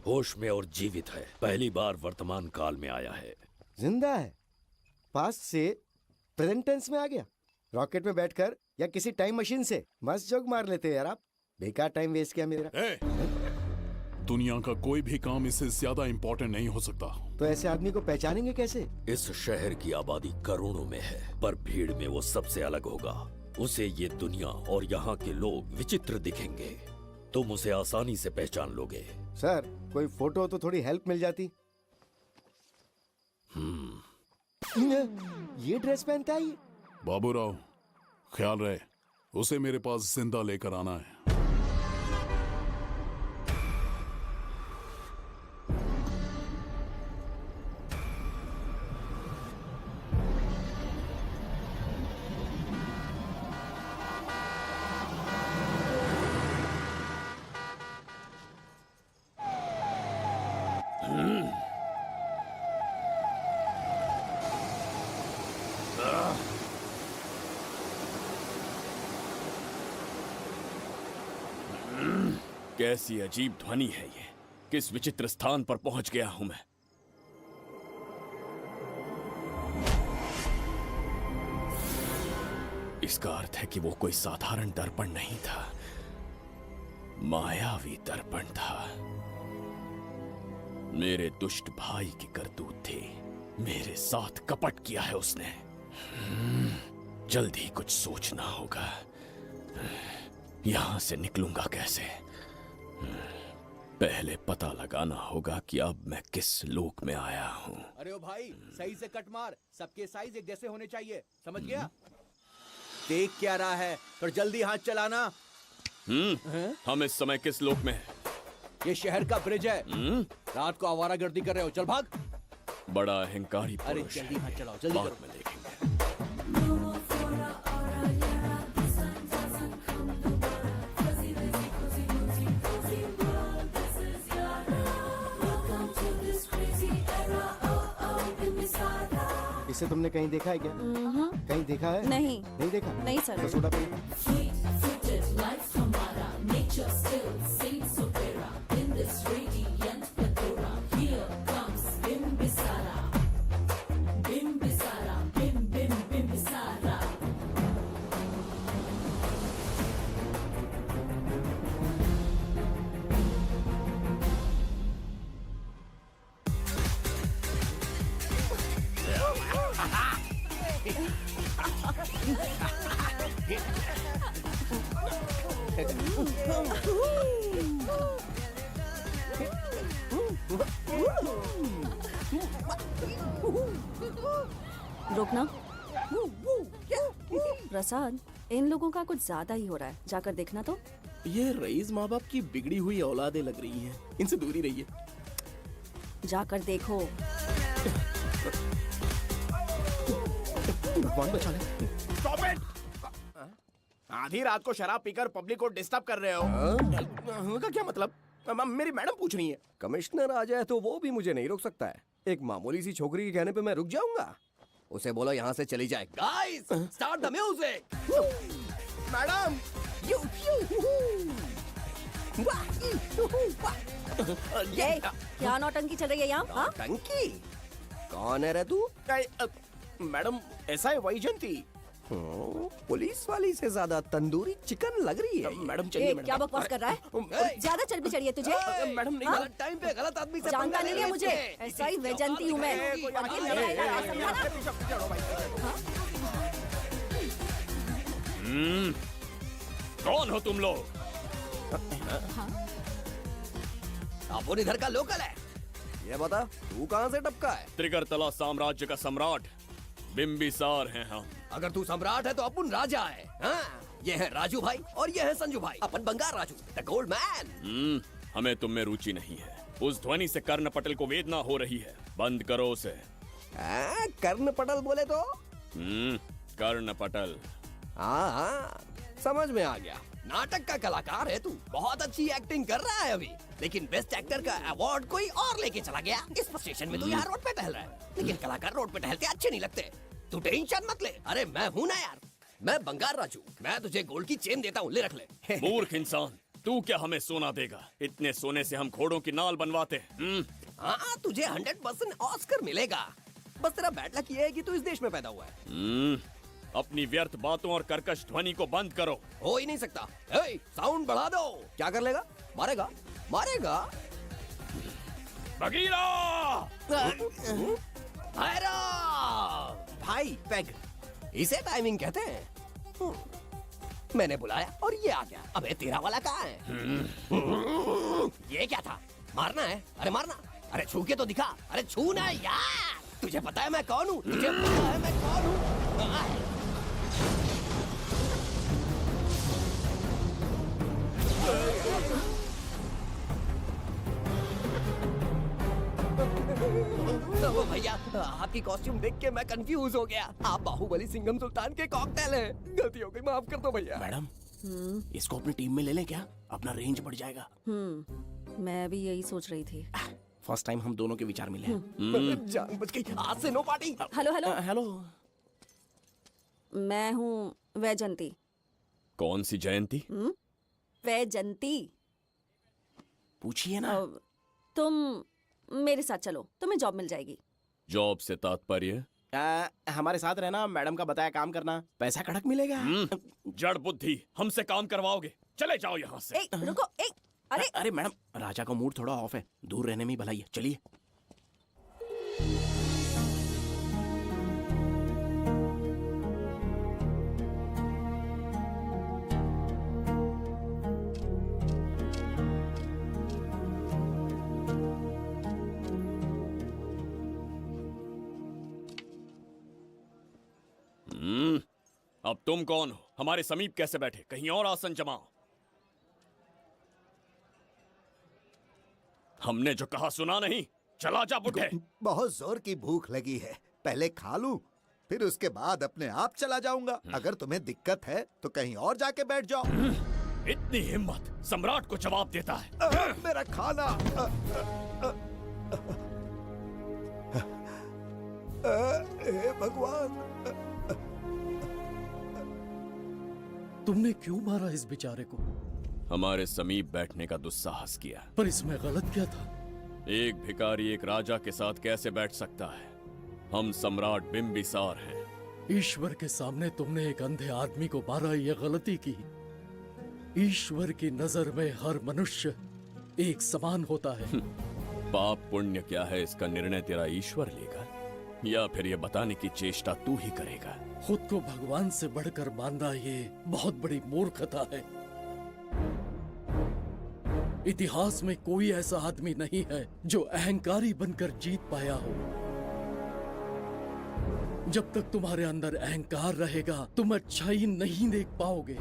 होश में और जीवित है। पहली बार वर्तमान काल में आया है। जिंदा है? पास्ट से प्रेजेंट टेंस में आ गया? रॉकेट में बैठकर या किसी टाइम मशीन से? मस्त जोक मार लेते हो यार आप। बेकार टाइम वेस्ट किया मेरा। दुनिया का कोई भी काम इससे ज्यादा इम्पोर्टेंट नहीं हो सकता। तो ऐसे आदमी को पहचानेंगे कैसे? इस शहर की आबादी करोड़ों में है, पर भीड़ में वो सबसे अलग होगा। उसे ये दुनिया और यहाँ के लोग विचित्र दिखेंगे। तुम उसे आसानी से पहचान लोगे। सर कोई फोटो हो तो थोड़ी हेल्प मिल जाती। ये ड्रेस पहनता है ये? बाबूराव, ख्याल रहे, उसे मेरे पास जिंदा लेकर आना है। कैसी अजीब ध्वनि है ये। किस विचित्र स्थान पर पहुंच गया हूं मैं। इसका अर्थ है कि वो कोई साधारण दर्पण नहीं था, मायावी दर्पण था। मेरे दुष्ट भाई की करतूत थी। मेरे साथ कपट किया है उसने। जल्दी कुछ सोचना होगा। यहां से निकलूंगा कैसे? पहले पता लगाना होगा कि अब मैं किस लोक में आया हूँ। अरे ओ भाई, सही से कट मार। सबके साइज एक जैसे होने चाहिए, समझ गया? देख क्या रहा है, तो जल्दी हाथ चलाना। हम इस समय किस लोक में हैं? ये शहर का ब्रिज है। रात को आवारागर्दी कर रहे हो, चल भाग। बड़ा अहंकारी अरे पुरुष जल्दी है। हाथ चलाओ, जल्दी बाद करो। में देखेंगे। इसे तुमने कहीं देखा है क्या? कहीं देखा है? नहीं। नहीं देखा? नहीं सर। तो सोडा पी। रुकना। प्रसाद, इन लोगों का कुछ ज्यादा ही हो रहा है। जाकर देखना तो। ये रईस माँ बाप की बिगड़ी हुई औलादें लग रही हैं। इनसे दूरी रहिए। जाकर देखो। भगवान बचा ले। Stop it! आधी रात को शराब पीकर पब्लिक को डिस्टर्ब कर रहे हो। का क्या मतलब? मेरी मैडम पूछ रही है। कमिश्नर आ जाए तो वो भी मुझे नहीं रोक सकता है। एक मामूली सी छोकरी के कहने पे मैं रुक जाऊंगा? उसे बोलो यहाँ से चली जाए। Guys, start the music. Madam, ये क्या नौटंकी चल रही है यहाँ? हाँ? टंकी? कौन है रे तू? मैडम ऐसा है वैजंती। पुलिस वाली से ज्यादा तंदूरी चिकन लग रही है। मैडम चलिए। क्या बकवास कर रहा है? ज्यादा चर्बी चढ़ी है तुझे? मैडम नहीं, हाँ? गलत टाइम पे गलत आदमी से जानता नहीं है मुझे, ऐसा ही वैजंती हूँ मैं। कौन हो तुम लोग? अपन इधर का लोकल है। ये बता तू कहाँ से टपका है? त्रिगर्तला साम्राज्य का सम्राट बिम्बिसार हैं हम। अगर तू सम्राट है तो अपन राजा है। हाँ? ये है राजू भाई और ये है संजू भाई, अपन बंगार राजू, द गोल्ड मैन। हमें तुम में रुचि नहीं है। उस ध्वनि से कर्ण पटल को वेदना हो रही है, बंद करो उसे। कर्ण पटल बोले तो? कर्ण पटल। हाँ, समझ में आ गया। नाटक का कलाकार है तू, बहुत अच्छी एक्टिंग कर रहा है अभी, लेकिन बेस्ट एक्टर का अवार्ड कोई और लेके चला गया। इस स्टेशन में तू यहाँ रोड पे टहल रहा है, लेकिन कलाकार रोड पे टहलते अच्छे नहीं लगते। तू टेंशन मत ले। अरे मैं हूँ ना यार, मैं बंगार राजू, मैं तुझे गोल्ड की चेन देता हूँ, ले रख ले। मूर्ख इंसान, तू क्या हमें सोना देगा? इतने सोने से हम घोड़ों की नाल बनवाते हैं। हाँ, तुझे 100% ऑस्कर मिलेगा। बस तेरा बैड लक ये है कि तू इस देश में पैदा हुआ है। अपनी व्यर्थ बातों और कर्कश ध्वनि को बंद करो। हो ही नहीं सकता। साउंड बढ़ा दो। क्या कर लेगा? मारेगा? मारेगा? बगीरा! भाई पैग, इसे टाइमिंग कहते हैं। मैंने बुलाया और ये आ गया। अबे तेरा वाला कहाँ है? ये क्या था? मारना है? अरे मारना। अरे छू के तो दिखा। अरे छू ना यार। तुझे पता है मैं कौन हूँ? तुझे पता है मैं कौन हूँ? भैया, आपकी कॉस्ट्यूम देख के मैं कंफ्यूज हो गया। आप बाहुबली सिंघम सुल्तान के कॉकटेल हैं। गलती हो गई, माफ कर दो भैया। मैडम, इसको अपनी टीम में ले लें क्या? अपना रेंज बढ़ जाएगा। मैं भी यही सोच रही थी। फर्स्ट टाइम हम दोनों के विचार मिले। जान बच गई। आज से no party. Hello hello hello. मैं हूँ वैजंती। कौन सी जयंती? वैजंती। पूछिए ना। तुम मेरे साथ चलो, तुम्हें जॉब मिल जाएगी। जॉब से तात्पर्य? हमारे साथ रहना, मैडम का बताया काम करना, पैसा कड़क मिलेगा। जड़ बुद्धि, हमसे काम करवाओगे? चले जाओ यहाँ से। रुको। अरे मैडम, राजा का मूड थोड़ा ऑफ है, दूर रहने में ही भलाई है। चलिए। अब तुम कौन हो? हमारे समीप कैसे बैठे? कहीं और आसन जमाओ। हमने जो कहा सुना नहीं? चला जा बुढ़े। बहुत जोर की भूख लगी है, पहले खा लूं, फिर उसके बाद अपने आप चला जाऊंगा। अगर तुम्हें दिक्कत है तो कहीं और जाके बैठ जाओ। इतनी हिम्मत, सम्राट को जवाब देता है। मेरा खाना। हे भगवान, तुमने क्यों मारा इस बेचारे को? हमारे समीप बैठने का दुस्साहस किया। पर इसमें गलत क्या था? एक भिखारी एक राजा के साथ कैसे बैठ सकता है? हम सम्राट बिम्बिसार हैं। ईश्वर के सामने तुमने एक अंधे आदमी को मारा, ये गलती की। ईश्वर की नजर में हर मनुष्य एक समान होता है। पाप पुण्य क्या है, इसका निर्णय तेरा ईश्वर लेगा या फिर ये बताने की चेष्टा तू ही करेगा? खुद को भगवान से बढ़कर मानना ये बहुत बड़ी मूर्खता है। इतिहास में कोई ऐसा आदमी नहीं है जो अहंकारी बनकर जीत पाया हो। जब तक तुम्हारे अंदर अहंकार रहेगा तुम अच्छाई नहीं देख पाओगे।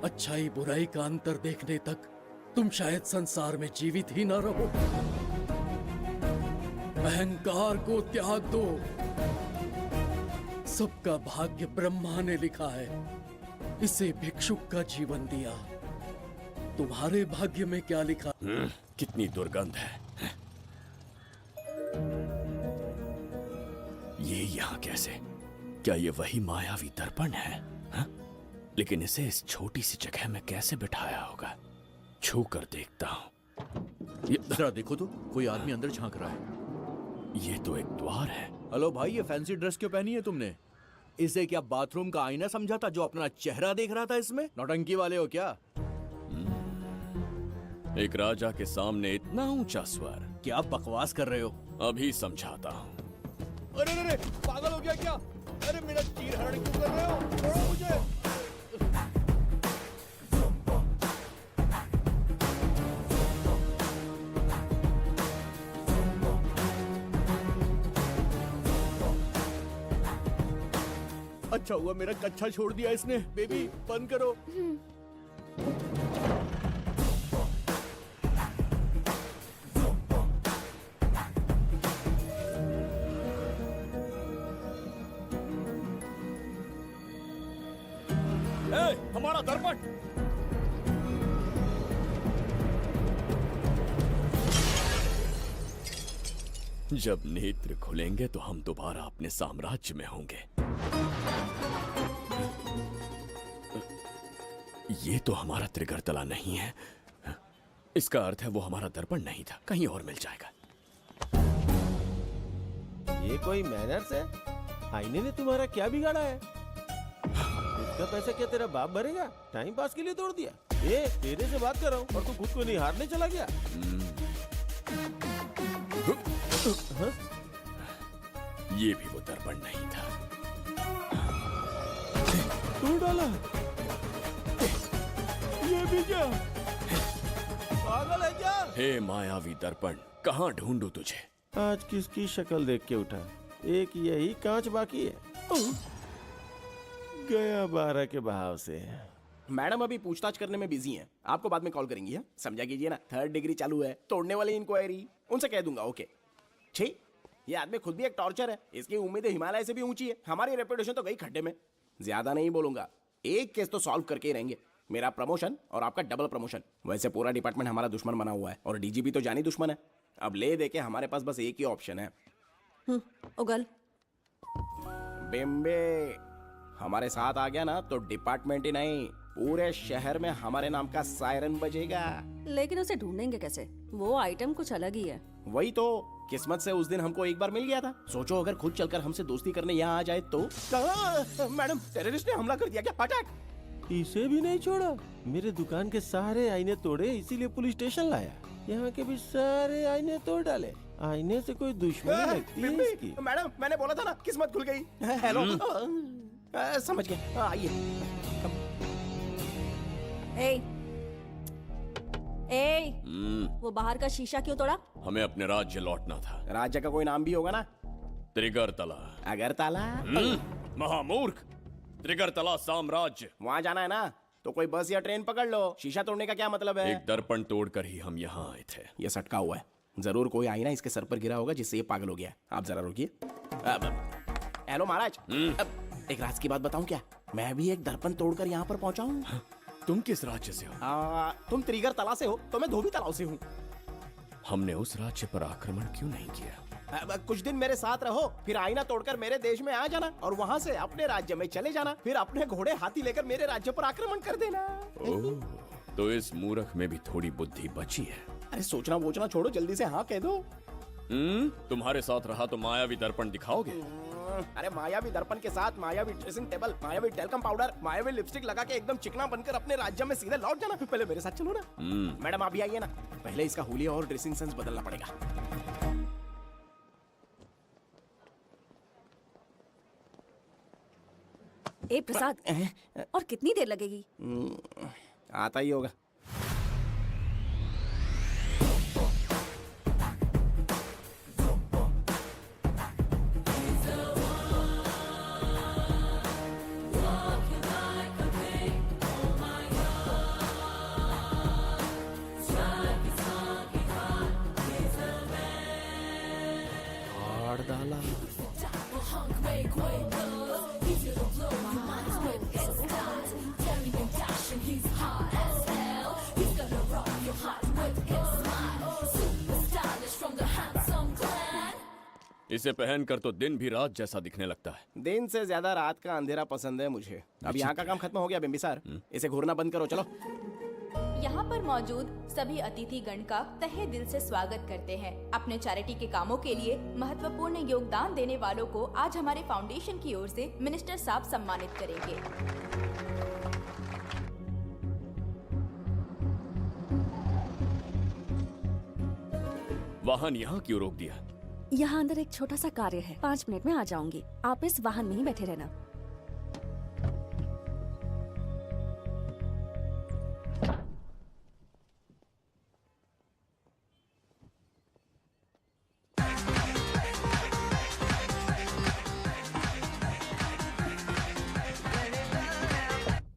अच्छाई बुराई का अंतर देखने तक तुम शायद संसार में जीवित ही न रहो। अहंकार को त्याग दो। सबका भाग्य ब्रह्मा ने लिखा है, इसे भिक्षुक का जीवन दिया। तुम्हारे भाग्य में क्या लिखा? कितनी दुर्गंध है। ये यहाँ कैसे? क्या ये वही मायावी दर्पण है? लेकिन इसे इस छोटी सी जगह में कैसे बिठाया होगा? छू कर देखता हूँ। जरा देखो तो, कोई आदमी अंदर झांक रहा है। ये तो एक द्वार है। हेलो भाई, ये फैंसी ड्रेस क्यों पहनी है तुमने? इसे क्या बाथरूम का आईना समझा था जो अपना चेहरा देख रहा था इसमें? नौटंकी वाले हो क्या? एक राजा के सामने इतना ऊंचा स्वर। क्या बकवास कर रहे हो? अभी समझाता हूँ। अरे अरे पागल हो गया क्या? अरे मेरा चीर हरण क्यों कर रहे हो? छोड़ो मुझे। अच्छा हुआ मेरा कच्छा छोड़ दिया इसने। बेबी बंद करो। हमारा दर्पण। जब नेत्र खुलेंगे तो हम दोबारा अपने साम्राज्य में होंगे। ये तो हमारा त्रिगर्तला नहीं है। इसका अर्थ है वो हमारा दर्पण नहीं था, कहीं और मिल जाएगा। ये कोई मैनर्स है? आईने ने तुम्हारा क्या बिगाड़ा है? इसका पैसा क्या तेरा बाप भरेगा? टाइम पास के लिए तोड़ दिया। ये तेरे से बात कर रहा हूँ और तू खुद को निहारने चला गया। हाँ? ये भी वो दर्पण नहीं था। तू डाला? ये भी क्या? पागल है क्या? हे मायावी दर्पण, कहाँ ढूंढूं तुझे? आज किसकी शक्ल देख के उठा? एक यही कांच बाकी है। गया 12 के बहाव से। मैडम अभी पूछताछ करने में बिजी हैं। आपको बाद में कॉल करेंगी। है समझा कीजिए ना, 3rd डिग्री चालू है। तोड़ने वाली इंक्वायरी उनसे कह दूंगा। ओके छी, ये आदमी खुद भी एक टॉर्चर है। इसकी उम्मीदें हिमालय से भी ऊंची है। हमारी रेपुटेशन तो गई खड्डे में। ज्यादा नहीं बोलूंगा, एक केस तो सॉल्व करके ही रहेंगे। मेरा प्रमोशन और आपका डबल प्रमोशन। वैसे पूरा डिपार्टमेंट हमारा दुश्मन बना हुआ है और डीजीपी तो जानी दुश्मन है। अब ले दे के हमारे पास बस एक ही ऑप्शन है। उगल बिम्बे हमारे साथ आ गया ना तो डिपार्टमेंट ही नहीं, पूरे शहर में हमारे नाम का सायरन बजेगा। लेकिन उसे ढूंढेंगे कैसे? वो आइटम कुछ अलग ही है। वही तो, किस्मत से उस दिन हमको एक बार मिल गया था। सोचो अगर खुद चलकर हमसे दोस्ती करने यहाँ आ जाए तो। मैडम टेररिस्ट ने हमला कर दिया क्या? फटाक। इसे भी नहीं छोड़ा। मेरे दुकान के सारे आईने तोड़े, इसीलिए पुलिस स्टेशन लाया। यहाँ के भी सारे आईने तोड़ डाले। आईने से कोई दुश्मनी लगती है इसकी। मैडम मैंने बोला था ना, किस्मत खुल गई। हेलो समझ गए, आइए। वो बाहर का शीशा क्यों तोड़ा? हमें अपने राज्य लौटना था। राज्य का कोई नाम भी होगा ना? त्रिगर्तला। अगरतला? महामूर्ख, त्रिगर्तला साम्राज्य। वहाँ जाना है ना तो कोई बस या ट्रेन पकड़ लो। शीशा तोड़ने का क्या मतलब है? एक दर्पण तोड़कर ही हम यहाँ आए थे। ये सटका हुआ है, जरूर कोई आईना इसके सर पर गिरा होगा जिससे ये पागल हो गया। आप जरा रुकिए। हेलो महाराज, एक राज की बात बताऊं क्या? मैं भी एक दर्पण तोड़कर यहाँ पर पहुंचा हूँ। तुम किस राज्य से हो? तुम त्रिगर्तला से हो तो मैं धोबी तालाब से हूँ। हमने उस राज्य पर आक्रमण क्यों नहीं किया? कुछ दिन मेरे साथ रहो, फिर आईना तोड़कर मेरे देश में आ जाना और वहाँ से अपने राज्य में चले जाना। फिर अपने घोड़े हाथी लेकर मेरे राज्य पर आक्रमण कर देना। ओह, तो इस मूर्ख में भी थोड़ी बुद्धि बची है। अरे सोचना वोचना छोड़ो, जल्दी से हाँ कह दो। तुम्हारे साथ रहा तो मायावी दर्पण दिखाओगे? अरे मायावी दर्पण के साथ मायावी ड्रेसिंग टेबल, मायावी टेलकम पाउडर, मायावी लिपस्टिक लगा के एकदम चिकना बनकर अपने राज्य में सीधे लौट जाना। पहले मेरे साथ चलो ना। मैडम अभी आइए ना, पहले इसका हुलिया और ड्रेसिंग सेंस बदलना पड़ेगा। ए प्रसाद, और कितनी देर लगेगी? आता ही होगा। इसे पहनकर तो दिन भी रात जैसा दिखने लगता है। दिन से ज्यादा रात का अंधेरा पसंद है मुझे। अब यहाँ का काम खत्म हो गया बिम्बिसार, इसे घूरना बंद करो, चलो। यहाँ पर मौजूद सभी अतिथि गण का तहे दिल से स्वागत करते हैं। अपने चैरिटी के कामों के लिए महत्वपूर्ण योगदान देने वालों को आज हमारे फाउंडेशन की ओर से मिनिस्टर साहब सम्मानित करेंगे। वाहन यहाँ क्यों रोक दिया? यहाँ अंदर एक छोटा सा कार्य है, 5 मिनट में आ जाऊंगी। आप इस वाहन में ही बैठे रहना।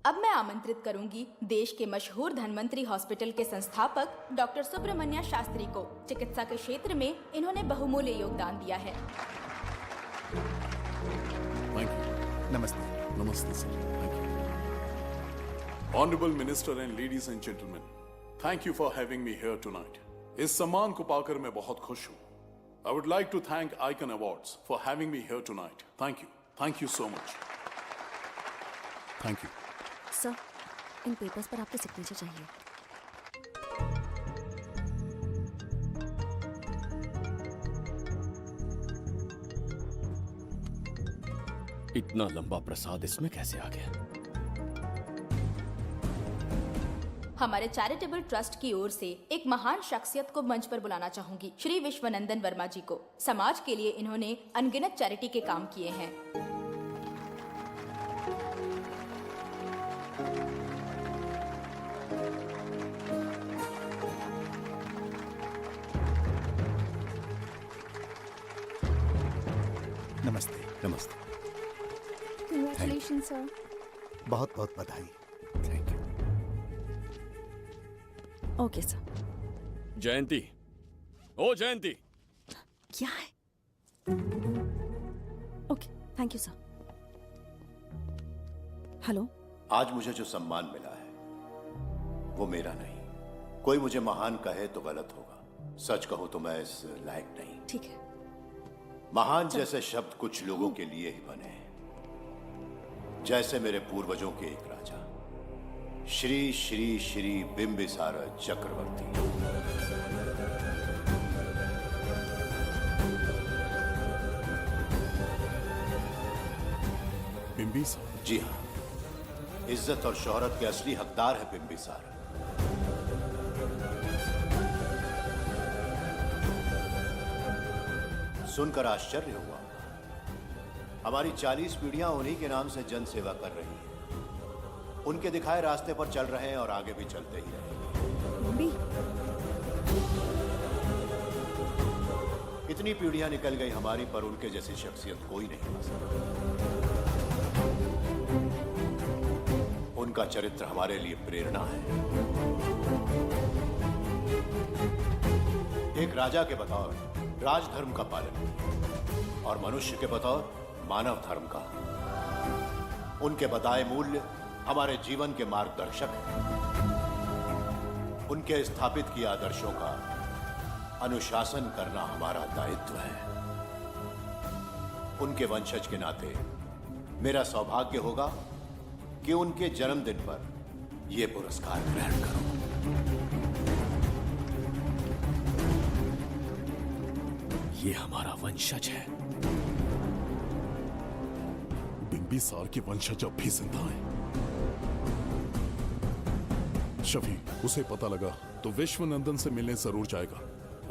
अब मैं आमंत्रित करूंगी देश के मशहूर धन्वंतरी हॉस्पिटल के संस्थापक डॉक्टर सुब्रमण्या शास्त्री को। चिकित्सा के क्षेत्र में इन्होंने बहुमूल्य योगदान दिया है। नमस्ते। नमस्ते sir, thank you. Honourable minister and ladies and gentleman, thank you for having me here tonight. इस सम्मान को पाकर मैं बहुत खुश हूँ। I would like to thank Icon Awards for having me here tonight. Thank you so much. Thank you. Sir, इन papers पर आपके सिग्नेचर चाहिए। इतना लंबा प्रसाद इसमें कैसे आ गया? हमारे चैरिटेबल ट्रस्ट की ओर से एक महान शख्सियत को मंच पर बुलाना चाहूंगी, श्री विश्वनंदन वर्मा जी को। समाज के लिए इन्होंने अनगिनत चैरिटी के काम किए हैं। नमस्ते। नमस्ते। Congratulations, sir. बहुत बहुत बधाई। Thank you. Okay sir. Jayanti, ओ जयंती। क्या है? Okay, thank you sir. Hello. आज मुझे जो सम्मान मिला है वो मेरा नहीं। कोई मुझे महान कहे तो गलत होगा, सच कहूं तो मैं इस लायक नहीं। ठीक है। महान जैसे शब्द कुछ लोगों के लिए ही बने हैं, जैसे मेरे पूर्वजों के एक राजा श्री श्री श्री बिंबिसार चक्रवर्ती। बिंबिसार? जी हाँ, इज्जत और शोहरत के असली हकदार है बिंबिसार। सुनकर आश्चर्य हुआ। हमारी 40 पीढ़ियां उन्हीं के नाम से जन सेवा कर रही हैं। उनके दिखाए रास्ते पर चल रहे हैं और आगे भी चलते ही रहेंगे। इतनी पीढ़ियां निकल गई हमारी, पर उनके जैसी शख्सियत कोई नहीं बन सकती। उनका चरित्र हमारे लिए प्रेरणा है। एक राजा के बतौर राजधर्म का पालन और मनुष्य के बतौर मानव धर्म का। उनके बताए मूल्य हमारे जीवन के मार्गदर्शक हैं। उनके स्थापित किए आदर्शों का अनुशासन करना हमारा दायित्व है। उनके वंशज के नाते मेरा सौभाग्य होगा कि उनके जन्मदिन पर यह पुरस्कार ग्रहण करूं। ये हमारा वंशज है। बिंबिसार के वंशज अब भी जिंदा हैं। शफी, उसे पता लगा तो विश्वनंदन से मिलने जरूर जाएगा।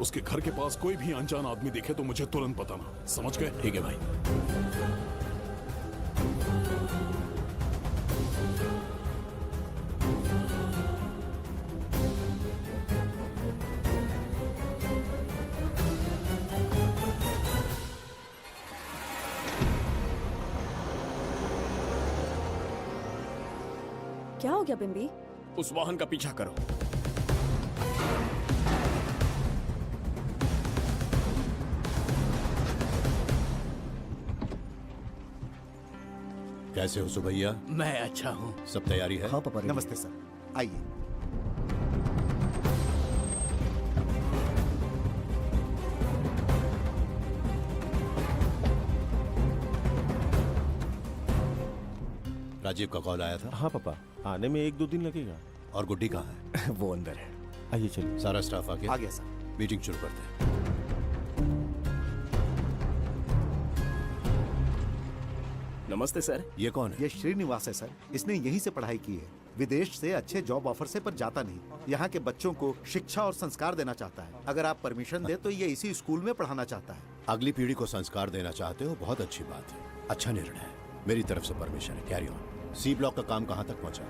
उसके घर के पास कोई भी अनजान आदमी दिखे तो मुझे तुरंत बताना, समझ गए? ठीक है भाई। क्या हो गया बिम्बी? उस वाहन का पीछा करो। कैसे हो सुभैया? मैं अच्छा हूँ। सब तैयारी है? हाँ पापा। नमस्ते सर, आइए। राजीव का कॉल आया था? हाँ पापा, आने में 1-2 दिन लगेगा। और गुड्डी कहाँ है? वो अंदर है। आइए चलिए। सारा स्टाफ आ गया? आ गया सर। मीटिंग शुरू करते हैं। नमस्ते सर। ये कौन है? ये श्रीनिवास है सर। इसने यहीं से पढ़ाई की है। विदेश से अच्छे जॉब ऑफर से पर जाता नहीं। यहाँ के बच्चों को शिक्षा और संस्कार देना चाहता है। अगर आप परमिशन दे तो ये इसी स्कूल में पढ़ाना चाहता है। अगली पीढ़ी को संस्कार देना चाहते हो, बहुत अच्छी बात है, अच्छा निर्णय है। मेरी तरफ से परमिशन है, कैरी ऑन। सी ब्लॉक का काम कहाँ तक पहुँचा?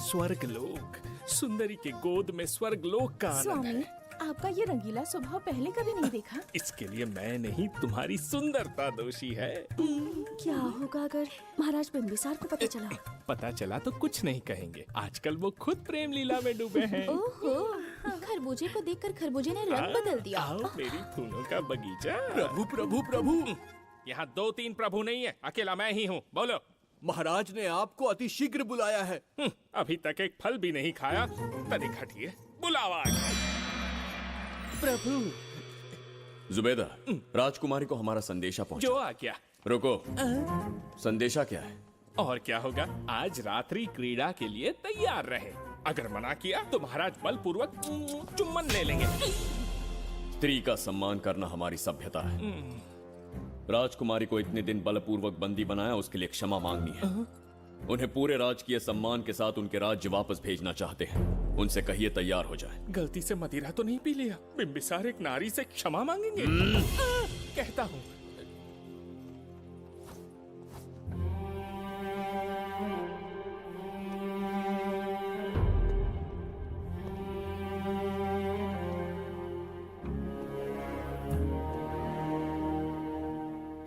स्वर्गलोक, सुंदरी के गोद में स्वर्गलोक का आनंद स्वामी, है। आपका ये रंगीला स्वभाव पहले कभी नहीं देखा। इसके लिए मैं नहीं, तुम्हारी सुंदरता दोषी है। क्या होगा अगर महाराज बिंबिसार को पता चला? पता चला तो कुछ नहीं कहेंगे। आजकल वो खुद प्रेम लीला में डूबे हैं। ओहो, खरबूजे को देखकर खरबूजे ने रंग बदल दिया। आओ मेरी फूलों का बगीचा। प्रभु प्रभु प्रभु, यहाँ 2-3 प्रभु नहीं है, अकेला मैं ही हूँ। बोलो। महाराज ने आपको अति शीघ्र बुलाया है। अभी तक एक फल भी नहीं खाया, तनिक हटिए, बुलावा। प्रभु। जुबेदा, राजकुमारी को हमारा संदेशा पहुंचा। जो आ क्या? रुको, संदेशा क्या है? और क्या होगा, आज रात्रि क्रीड़ा के लिए तैयार रहे। अगर मना किया तो महाराज बलपूर्वक चुम्बन ले लेंगे। स्त्री का सम्मान करना हमारी सभ्यता है। राजकुमारी को इतने दिन बलपूर्वक बंदी बनाया, उसके लिए क्षमा मांगनी है। उन्हें पूरे राजकीय सम्मान के साथ उनके राज्य वापस भेजना चाहते हैं। उनसे कहिए तैयार हो जाए। गलती से मदिरा तो नहीं पी लिया? बिंबिसार एक नारी से क्षमा मांगेंगे? कहता हूँ।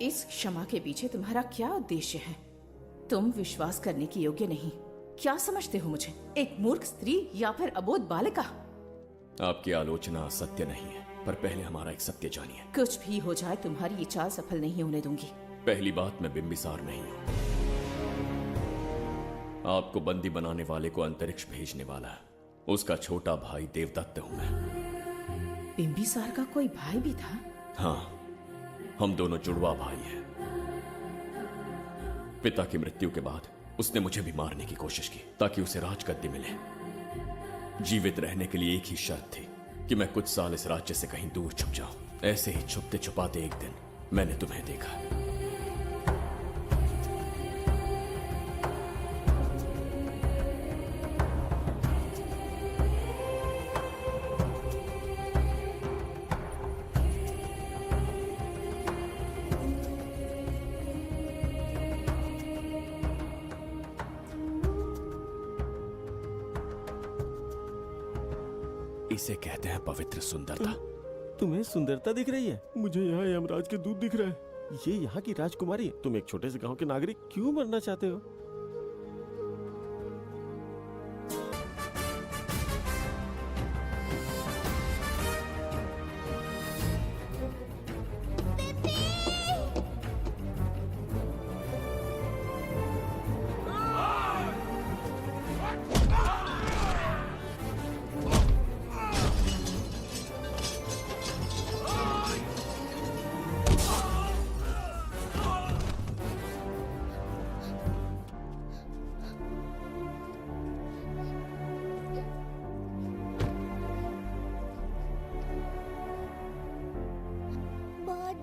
इस क्षमा के पीछे तुम्हारा क्या उद्देश्य है? तुम विश्वास करने के योग्य नहीं। क्या समझते हो मुझे, एक मूर्ख स्त्री या फिर अबोध बालिका? आपकी आलोचना सत्य नहीं है, पर पहले हमारा एक सत्य जानिए। कुछ भी हो जाए, तुम्हारी ये चाल सफल नहीं होने दूंगी। पहली बात, मैं बिंबिसार नहीं हूं। आपको बंदी बनाने वाले को अंतरिक्ष भेजने वाला उसका छोटा भाई देवदत्त हूं मैं। बिंबिसार का कोई भाई भी था? हाँ, हम दोनों जुड़वा भाई हैं। पिता की मृत्यु के बाद उसने मुझे भी मारने की कोशिश की ताकि उसे राजगद्दी मिले। जीवित रहने के लिए एक ही शर्त थी कि मैं कुछ साल इस राज्य से कहीं दूर छुप जाऊं। ऐसे ही छुपते छुपाते एक दिन मैंने तुम्हें देखा। इसे कहते हैं पवित्र सुंदरता। तुम्हें सुंदरता दिख रही है? मुझे यहाँ यमराज के दूत दिख रहा है। ये यहाँ की राजकुमारी है। तुम एक छोटे से गांव के नागरिक क्यों मरना चाहते हो?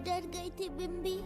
डर गई थी बिम्बी।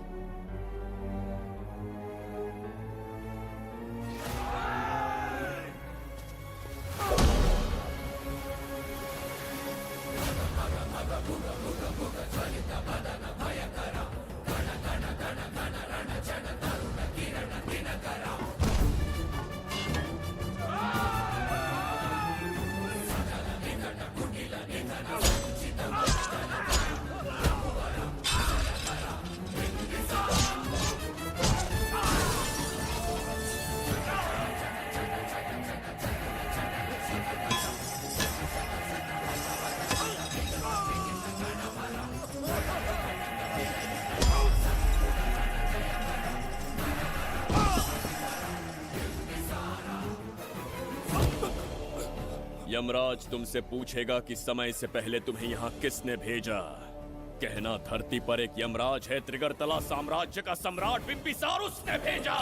यमराज तुमसे पूछेगा कि समय से पहले तुम्हें यहाँ किसने भेजा। कहना धरती पर एक यमराज है, त्रिगर्तला साम्राज्य का सम्राट बिंबिसार उसने भेजा।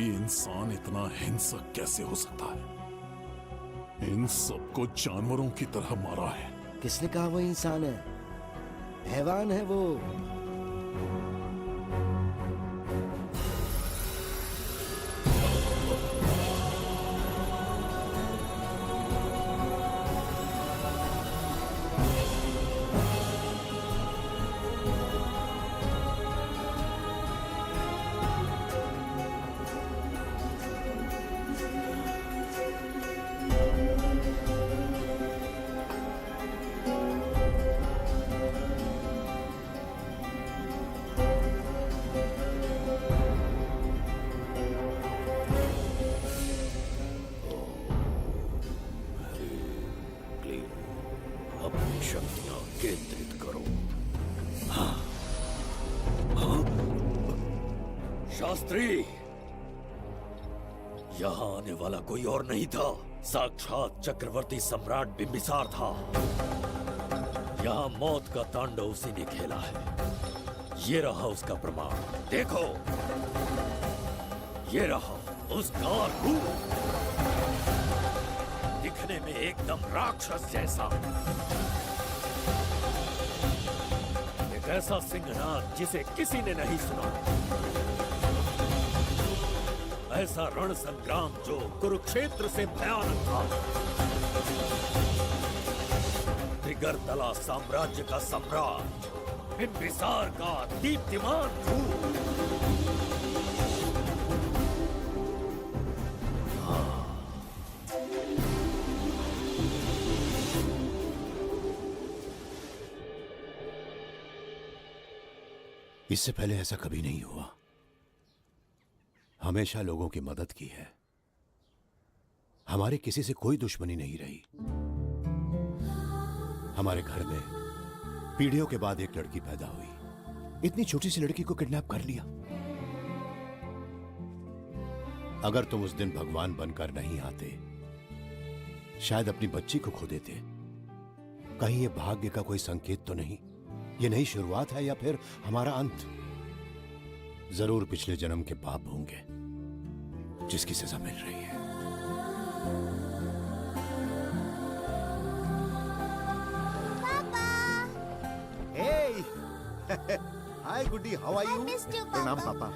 इंसान इतना हिंसक कैसे हो सकता है? इन सबको जानवरों की तरह मारा है। किसने कहा वो इंसान है? हैवान है वो। शक्तियां केंद्रित करो। शास्त्री, यहाँ आने वाला कोई और नहीं था, साक्षात चक्रवर्ती सम्राट बिंबिसार था। यहाँ मौत का तांडव उसी ने खेला है। ये रहा उसका प्रमाण, देखो। ये रहा उसका रूप, दिखने में एकदम राक्षस जैसा। ऐसा सिंहनाद जिसे किसी ने नहीं सुना, ऐसा रण संग्राम जो कुरुक्षेत्र से भयानक था। त्रिगर्तला साम्राज्य का सम्राट, बिंबिसार का दीप्तिमान रूप। इससे पहले ऐसा कभी नहीं हुआ। हमेशा लोगों की मदद की है। हमारे किसी से कोई दुश्मनी नहीं रही। हमारे घर में पीढ़ियों के बाद एक लड़की पैदा हुई। इतनी छोटी सी लड़की को किडनैप कर लिया। अगर तुम उस दिन भगवान बनकर नहीं आते, शायद अपनी बच्ची को खो देते। कहीं ये भाग्य का कोई संकेत तो नहीं? ये नई शुरुआत है या फिर हमारा अंत? जरूर पिछले जन्म के पाप होंगे जिसकी सजा मिल रही है। हाय गुड्डी, हाउ आर यू? प्रणाम पापा।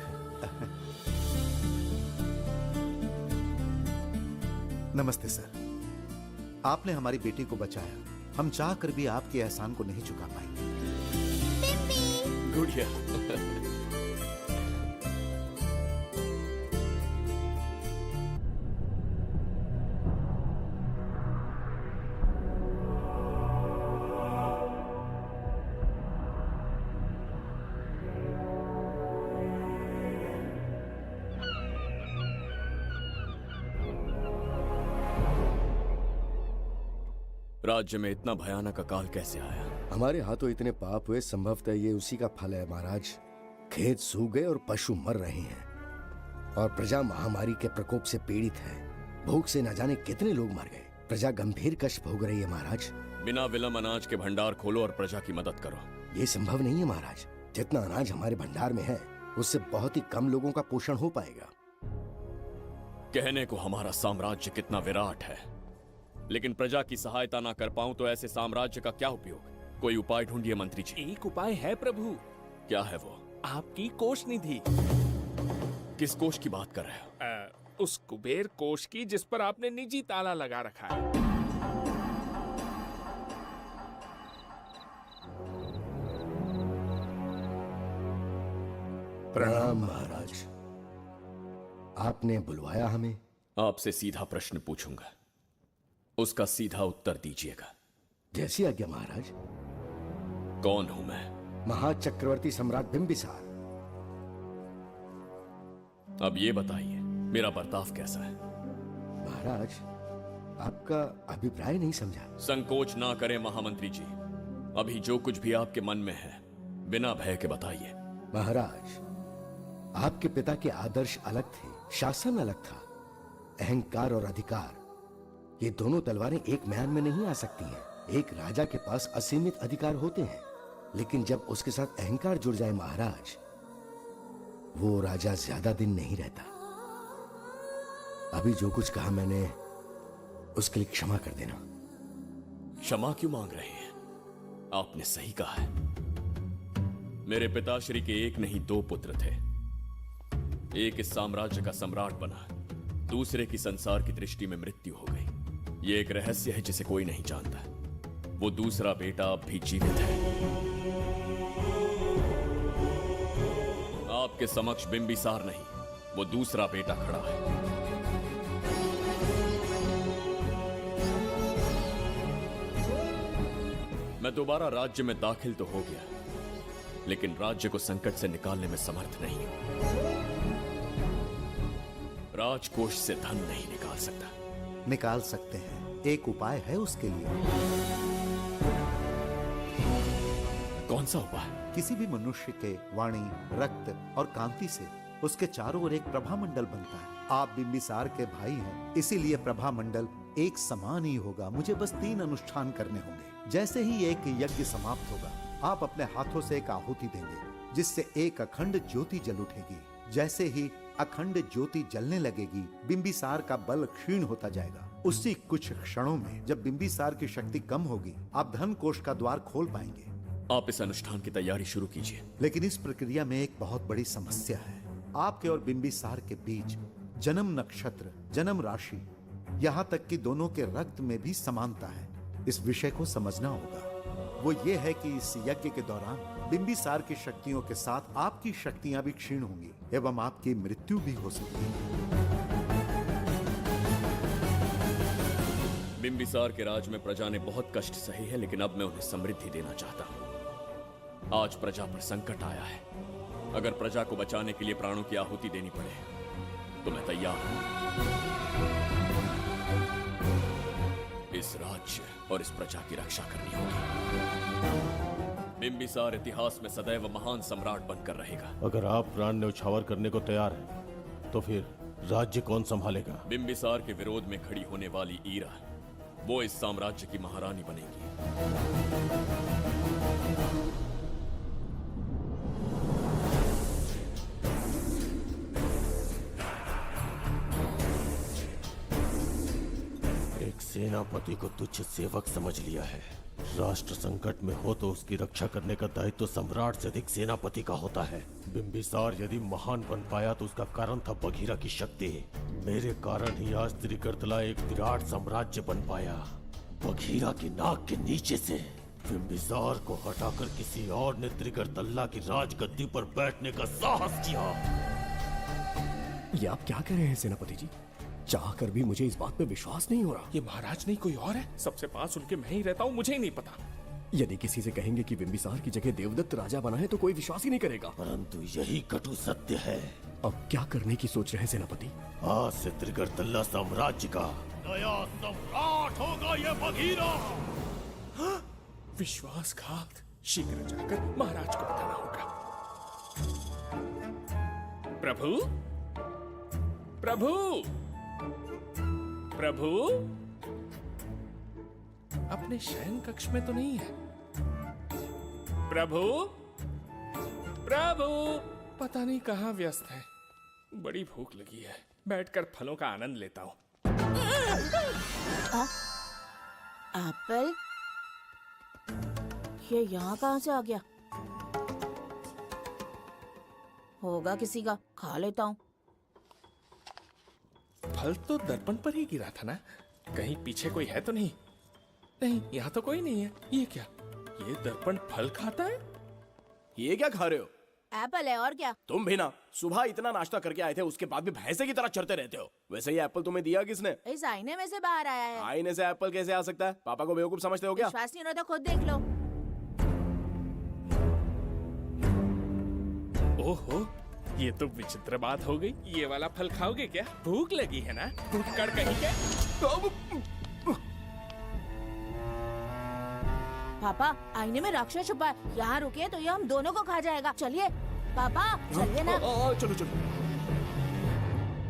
नमस्ते सर। आपने हमारी बेटी को बचाया। हम चाह कर भी आपके एहसान को नहीं चुका पाएंगे। गुड़िया। राज्य में इतना भयानक अकाल कैसे आया? हमारे हाथों इतने पाप हुए, संभवतः ये उसी का फल है महाराज। खेत सूख गए और पशु मर रहे हैं और प्रजा महामारी के प्रकोप से पीड़ित है। भूख से न जाने कितने लोग मर गए। प्रजा गंभीर कष्ट भोग रही है महाराज। बिना विलंब अनाज के भंडार खोलो और प्रजा की मदद करो। ये संभव नहीं है महाराज। जितना अनाज हमारे भंडार में है उससे बहुत ही कम लोगों का पोषण हो पाएगा। कहने को हमारा साम्राज्य कितना विराट है, लेकिन प्रजा की सहायता ना कर पाऊं तो ऐसे साम्राज्य का क्या उपयोग? कोई उपाय ढूंढिए मंत्री जी। एक उपाय है प्रभु। क्या है वो? आपकी कोष निधि। किस कोष की बात कर रहे हो? उस कुबेर कोष की जिस पर आपने निजी ताला लगा रखा है। प्रणाम महाराज। आपने बुलवाया हमें? आपसे सीधा प्रश्न पूछूंगा, उसका सीधा उत्तर दीजिएगा। जैसी आज्ञा महाराज। कौन हूं मैं? महाचक्रवर्ती सम्राट बिंबिसार। अब ये बताइए मेरा बर्ताव कैसा है? महाराज, आपका अभिप्राय नहीं समझा। संकोच ना करें महामंत्री जी। अभी जो कुछ भी आपके मन में है बिना भय के बताइए। महाराज, आपके पिता के आदर्श अलग थे, शासन अलग था। अहंकार और अधिकार, ये दोनों तलवारें एक म्यान में नहीं आ सकती हैं। एक राजा के पास असीमित अधिकार होते हैं, लेकिन जब उसके साथ अहंकार जुड़ जाए महाराज, वो राजा ज्यादा दिन नहीं रहता। अभी जो कुछ कहा मैंने, उसके लिए क्षमा कर देना। क्षमा क्यों मांग रहे हैं? आपने सही कहा है। मेरे पिताश्री के एक नहीं दो पुत्र थे। एक इस साम्राज्य का सम्राट बना, दूसरे की संसार की दृष्टि में मृत्यु हो गई। ये एक रहस्य है जिसे कोई नहीं जानता। वो दूसरा बेटा अब भी जीवित है। आपके समक्ष बिंबिसार नहीं, वो दूसरा बेटा खड़ा है। मैं दोबारा राज्य में दाखिल तो हो गया, लेकिन राज्य को संकट से निकालने में समर्थ नहीं हूं। राजकोष से धन नहीं निकाल सकता। निकाल सकते हैं, एक उपाय है उसके लिए। कौन सा उपाय? किसी भी मनुष्य के वाणी, रक्त और कांति से उसके चारों ओर एक प्रभामंडल बनता है। आप बिंबिसार के भाई हैं, इसीलिए प्रभामंडल एक समान ही होगा। मुझे बस 3 अनुष्ठान करने होंगे। जैसे ही एक यज्ञ समाप्त होगा, आप अपने हाथों से एक आहुति देंगे, जिससे एक अखंड ज्योति जल उठेगी। जैसे ही अखंड ज्योति जलने लगेगी, बिंबिसार का बल क्षीण होता जाएगा। उसी कुछ क्षणों में जब बिंबिसार की शक्ति कम होगी, आप धन कोष का द्वार खोल पाएंगे। आप इस अनुष्ठान की तैयारी शुरू कीजिए। लेकिन इस प्रक्रिया में एक बहुत बड़ी समस्या है। आपके और बिंबिसार के बीच जन्म नक्षत्र, जन्म राशि, यहाँ तक कि दोनों के रक्त में भी समानता है। इस विषय को समझना होगा। वो ये है कि इस यज्ञ के दौरान बिंबिसार की शक्तियों के साथ आपकी शक्तियां भी क्षीण होंगी एवं आपकी मृत्यु भी हो सकती है। बिंबिसार के राज में प्रजा ने बहुत कष्ट सहे हैं, लेकिन अब मैं उन्हें समृद्धि देना चाहता हूं। आज प्रजा पर संकट आया है। अगर प्रजा को बचाने के लिए प्राणों की आहुति देनी पड़े तो मैं तैयार हूं। इस राज्य और इस प्रजा की रक्षा करनी होगी। बिंबिसार इतिहास में सदैव महान सम्राट बनकर रहेगा। अगर आप प्राण न्यौछावर करने को तैयार हैं, तो फिर राज्य कौन संभालेगा? बिंबिसार के विरोध में खड़ी होने वाली ईरा, वो इस साम्राज्य की महारानी बनेगी। एक सेनापति को तुच्छ सेवक समझ लिया है। राष्ट्र संकट में हो तो उसकी रक्षा करने का दायित्व तो सम्राट से अधिक सेनापति का होता है। बिंबिसार यदि महान बन पाया तो उसका कारण था बघीरा की शक्ति। मेरे कारण ही आज त्रिगर्तला एक विराट साम्राज्य बन पाया। बघीरा की नाक के नीचे से बिंबिसार को हटाकर किसी और ने त्रिगर्तल्ला की राजगद्दी पर बैठने का साहस किया। ये आप क्या कह रहे हैं सेनापति जी? चाहकर भी मुझे इस बात पे विश्वास नहीं हो रहा। ये महाराज नहीं कोई और है। सबसे पास उनके मैं ही रहता हूँ, मुझे ही नहीं पता। यदि किसी से कहेंगे कि बिंबिसार की जगह देवदत्त राजा बना है तो कोई विश्वास ही नहीं करेगा। परंतु यही कटु सत्य है। अब क्या करने की सोच रहे हैं सेनापति? आज से त्रिगर्तल्ला साम्राज्य का नया सम्राट होगा ये बघीरा। विश्वासघात। शीघ्र जाकर महाराज को बताना होगा। प्रभु, प्रभु, प्रभु, अपने शयन कक्ष में तो नहीं है। प्रभु, प्रभु, पता नहीं कहाँ व्यस्त है। बड़ी भूख लगी है, बैठकर फलों का आनंद लेता हूँ। एप्पल? ये यहाँ कहाँ से आ गया? होगा किसी का, खा लेता हूँ। फल तो दर्पण पर ही गिरा था ना? कहीं पीछे कोई है तो नहीं? नहीं, यहाँ तो कोई नहीं है। ये क्या? ये दर्पण फल खाता है? ये क्या खा रहे हो? एप्पल है और क्या? तुम भी ना सुबह इतना नाश्ता करके आए थे, उसके बाद भी भैंसे की तरह चढ़ते रहते हो। वैसे ये एप्पल तुम्हें दिया किसने? इस आईने में से बाहर आया है। आईने से एप्पल कैसे आ सकता है? पापा को बेवकूफ समझते हो क्या? विश्वास नहीं हो रहा तो खुद देख लो। ओहो, ये तो विचित्र बात हो गई। ये वाला फल खाओगे क्या? भूख लगी है ना? भूखड़ कहीं के? पापा, आईने में राक्षस छुपा है। यहाँ रुके तो ये हम दोनों को खा जाएगा। चलिए पापा, चलिए ना। चलो चलो।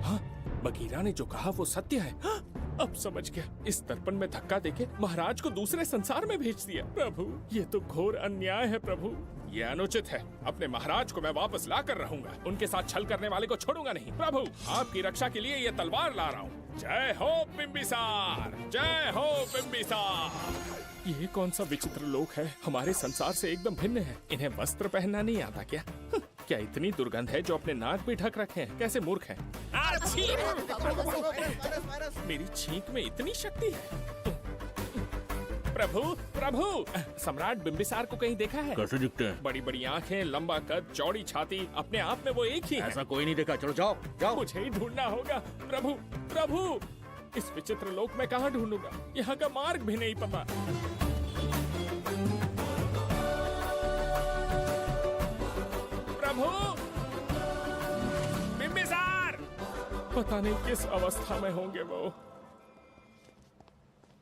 हाँ, बघीरा ने जो कहा वो सत्य है। हाँ, अब समझ गया। इस दर्पण में धक्का देके महाराज को दूसरे संसार में भेज दिया। प्रभु, ये तो घोर अन्याय है प्रभु। ये अनुचित है। अपने महाराज को मैं वापस ला कर रहूंगा। उनके साथ छल करने वाले को छोड़ूंगा नहीं। प्रभु, आपकी रक्षा के लिए ये तलवार ला रहा हूँ। जय हो बिंबिसार, जय हो बिंबिसार। ये कौन सा विचित्र लोक है? हमारे संसार से एकदम भिन्न है। इन्हें वस्त्र पहनना नहीं आता क्या? क्या इतनी दुर्गंध है जो अपने नाक भी ढक रखे हैं? कैसे मूर्ख हैं? मेरी छींक में इतनी शक्ति है। प्रभु, प्रभु, सम्राट बिंबिसार को कहीं देखा है? कैसे दिखते हैं? बड़ी बड़ी आंखें, लंबा कद, चौड़ी छाती, अपने आप में वो एक ही है। ऐसा कोई नहीं देखा। चलो जाओ जाओ। मुझे ही ढूंढना होगा। प्रभु, प्रभु, इस विचित्र लोक में कहाँ ढूंढूंगा? यहाँ का मार्ग भी नहीं पता। प्रभु, बिंबिसार, पता नहीं किस अवस्था में होंगे वो।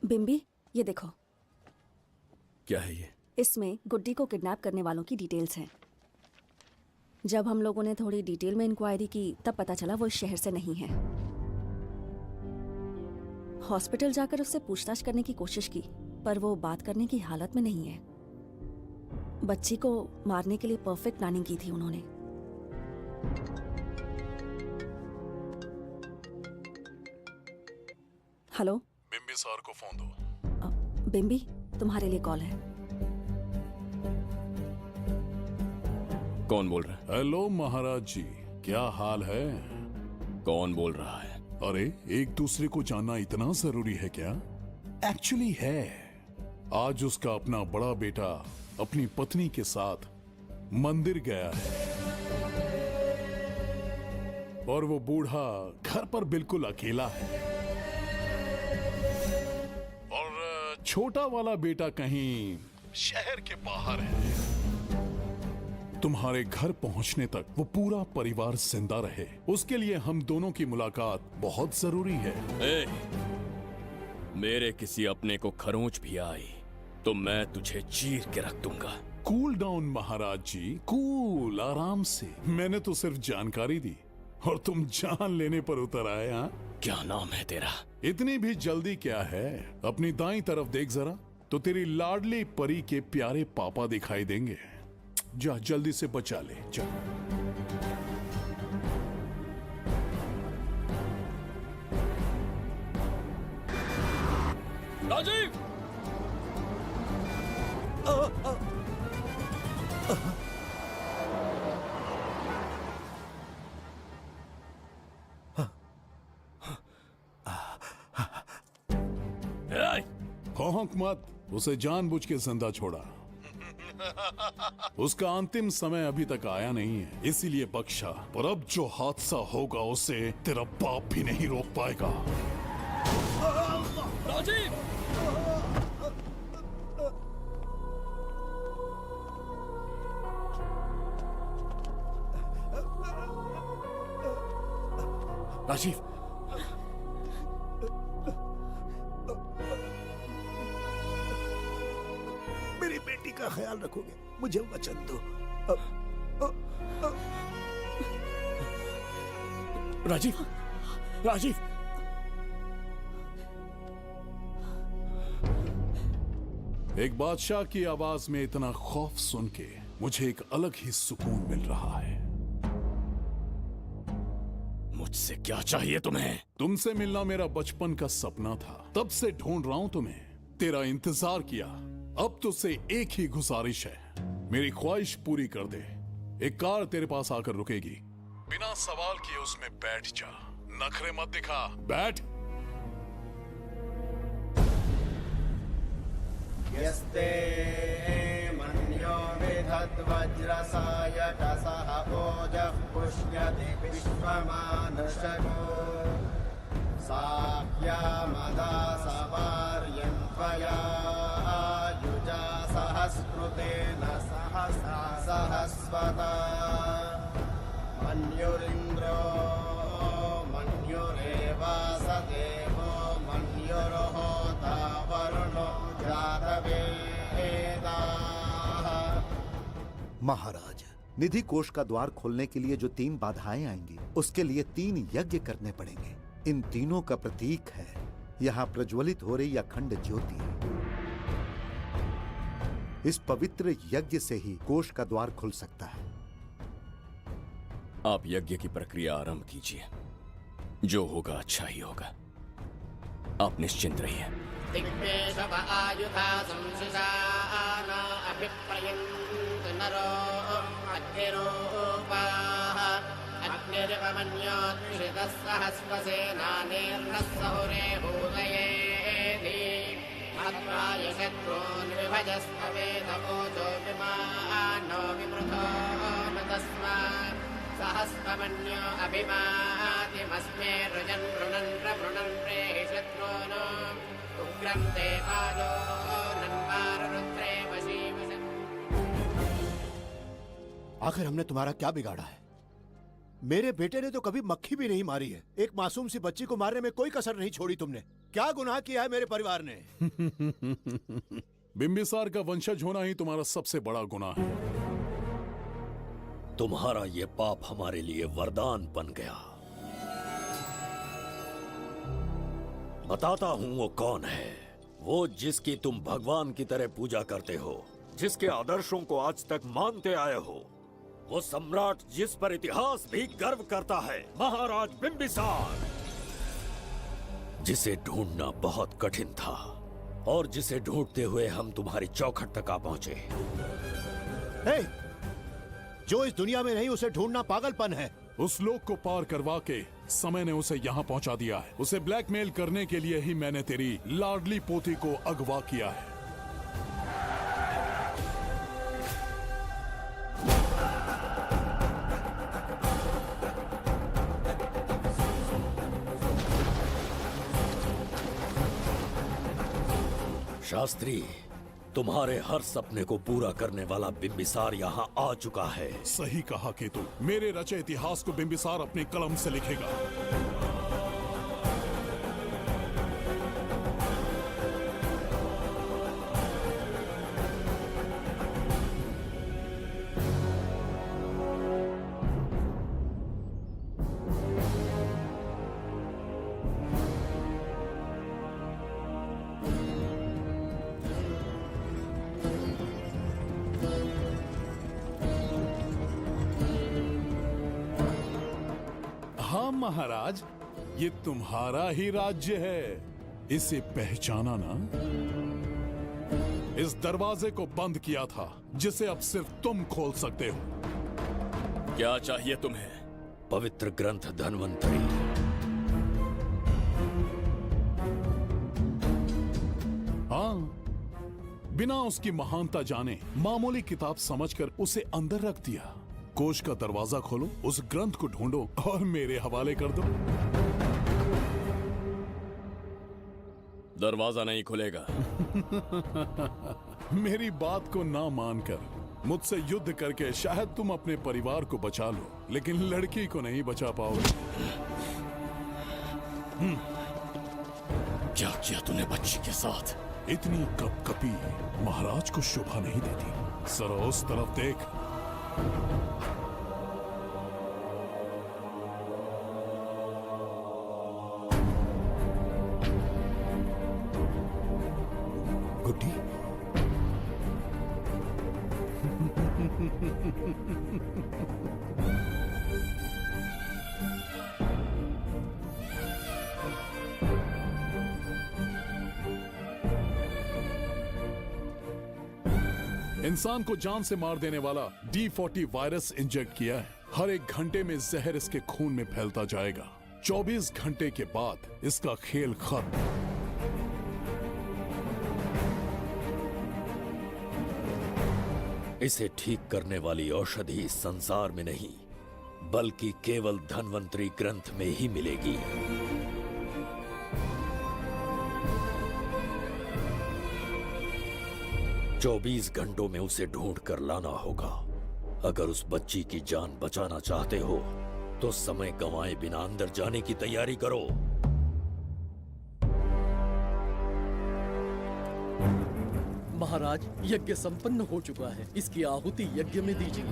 बिंबी, ये देखो। क्या है ये? इसमें गुड्डी को किडनैप करने वालों की डिटेल्स हैं। जब हम लोगों ने थोड़ी डिटेल में इंक्वायरी की तब पता चला वो इस शहर से नहीं है। हॉस्पिटल जाकर उससे पूछताछ करने की कोशिश की पर वो बात करने की हालत में नहीं है। बच्ची को मारने के लिए परफेक्ट प्लानिंग की थी उन्होंने। हेलो, बिंबिसार को फोन दो। बिंबी, तुम्हारे लिए कॉल है। कौन बोल रहा है? हेलो महाराज जी, क्या हाल है? कौन बोल रहा है? अरे, एक दूसरे को जानना इतना जरूरी है क्या? एक्चुअली है। आज उसका अपना बड़ा बेटा अपनी पत्नी के साथ मंदिर गया है और वो बूढ़ा घर पर बिल्कुल अकेला है और छोटा वाला बेटा कहीं शहर के बाहर है। तुम्हारे घर पहुंचने तक वो पूरा परिवार जिंदा रहे, उसके लिए हम दोनों की मुलाकात बहुत जरूरी है। मेरे किसी अपने को खरोंच भी आई तो मैं तुझे चीर के रख दूंगा। कूल डाउन महाराज जी, कूल, आराम से। मैंने तो सिर्फ जानकारी दी और तुम जान लेने पर उतर आए। हाँ, क्या नाम है तेरा? इतनी भी जल्दी क्या है? अपनी दाईं तरफ देख जरा, तो तेरी लाडली परी के प्यारे पापा दिखाई देंगे। जा, जल्दी से बचा ले, जा। राजीव! भौंक मत, उसे जानबूझ के जिंदा छोड़ा। उसका अंतिम समय अभी तक आया नहीं है, इसीलिए बख्शा। पर अब जो हादसा होगा उसे तेरा बाप भी नहीं रोक पाएगा। राजीव! राजीव, मेरी बेटी का ख्याल रखोगे? मुझे वचन दो। राजीव, राजीव! एक बादशाह की आवाज में इतना खौफ सुन के मुझे एक अलग ही सुकून मिल रहा है। मुझसे क्या चाहिए तुम्हें? तुमसे मिलना मेरा बचपन का सपना था, तब से ढूंढ रहा हूं तुम्हें। तेरा इंतजार किया, अब तुझसे एक ही गुजारिश है, मेरी ख्वाहिश पूरी कर दे। एक कार तेरे पास आकर रुकेगी, बिना सवाल किए उसमें बैठ जा, नखरे मत दिखा, बैठ। यस्ते मन्यो विधद्वज्रसायकसः ओजः पुष्यति विश्वमानुषको साह्यामदा सवार्यं त्वया युजा सहस्कृतेन सहसा सहस्वता मन्युरिन्द्रो मन्युरेवास देवो मन्युर्होता वरुणो महाराज, निधि कोष का द्वार खोलने के लिए जो 3 बाधाएं आएंगी, उसके लिए 3 यज्ञ करने पड़ेंगे। इन तीनों का प्रतीक है यहाँ प्रज्वलित हो रही अखंड ज्योति। इस पवित्र यज्ञ से ही कोष का द्वार खुल सकता है। आप यज्ञ की प्रक्रिया आरंभ कीजिए, जो होगा अच्छा ही होगा। आप निश्चिंत रहिए। दिग्वेशव आयुधा संशिशान अभिप्रयन्त नरो अग्निरूपाः अग्निरिवमन्योत्क्षितः सहस्वसेनानेर्नः सहुरे भूतयेति मत्वाय शत्रून् विभजस्त्ववेदवोचो विमानो विमृतो न तस्मात् सहस्वमन्यो अभिमातिमस्मे रुजन् रुणन् प्रवृणन् प्रेहि शत्रून् उग्रं ते पादो नन्वारुद्रे वशीवसन्। आखिर हमने तुम्हारा क्या बिगाड़ा है? मेरे बेटे ने तो कभी मक्खी भी नहीं मारी है। एक मासूम सी बच्ची को मारने में कोई कसर नहीं छोड़ी तुमने। क्या गुनाह किया है मेरे परिवार ने? बिंबिसार का वंशज होना ही तुम्हारा सबसे बड़ा गुनाह है। तुम्हारा ये पाप हमारे लिए वरदान बन गया। बताता हूं वो कौन है। वो जिसकी तुम भगवान की तरह पूजा करते हो, जिसके आदर्शों को आज तक मानते आए हो, वो सम्राट जिस पर इतिहास भी गर्व करता है, महाराज बिंबिसार, जिसे ढूंढना बहुत कठिन था और जिसे ढूंढते हुए हम तुम्हारी चौखट तक आ पहुंचे। जो इस दुनिया में नहीं उसे ढूंढना पागलपन है। उस लोक को पार करवा के समय ने उसे यहाँ पहुँचा दिया है। उसे ब्लैकमेल करने के लिए ही मैंने तेरी लाडली पोती को अगवा किया है। शास्त्री, तुम्हारे हर सपने को पूरा करने वाला बिंबिसार यहाँ आ चुका है। सही कहा केतु, मेरे रचे इतिहास को बिंबिसार अपनी कलम से लिखेगा। हाँ महाराज, ये तुम्हारा ही राज्य है, इसे पहचाना ना। इस दरवाजे को बंद किया था जिसे अब सिर्फ तुम खोल सकते हो। क्या चाहिए तुम्हें? पवित्र ग्रंथ धन्वंतरी। हाँ, बिना उसकी महानता जाने मामूली किताब समझकर उसे अंदर रख दिया। कोष का दरवाजा खोलो, उस ग्रंथ को ढूंढो और मेरे हवाले कर दो। दरवाजा नहीं खुलेगा। मेरी बात को ना मानकर मुझसे युद्ध करके शायद तुम अपने परिवार को बचा लो, लेकिन लड़की को नहीं बचा पाओगे। क्या किया तूने बच्ची के साथ? इतनी कपकपी महाराज को शोभा नहीं देती। जरा उस तरफ देख। गुड्डी, इंसान को जान से मार देने वाला D40 वायरस इंजेक्ट किया है। हर एक घंटे में जहर इसके खून में फैलता जाएगा। 24 घंटे के बाद इसका खेल खत्म। इसे ठीक करने वाली औषधि इस संसार में नहीं, बल्कि केवल धन्वंतरी ग्रंथ में ही मिलेगी। चौबीस घंटों में उसे ढूंढ कर लाना होगा। अगर उस बच्ची की जान बचाना चाहते हो तो समय गंवाए बिना अंदर जाने की तैयारी करो। महाराज, यज्ञ संपन्न हो चुका है। इसकी आहुति यज्ञ में दीजिए।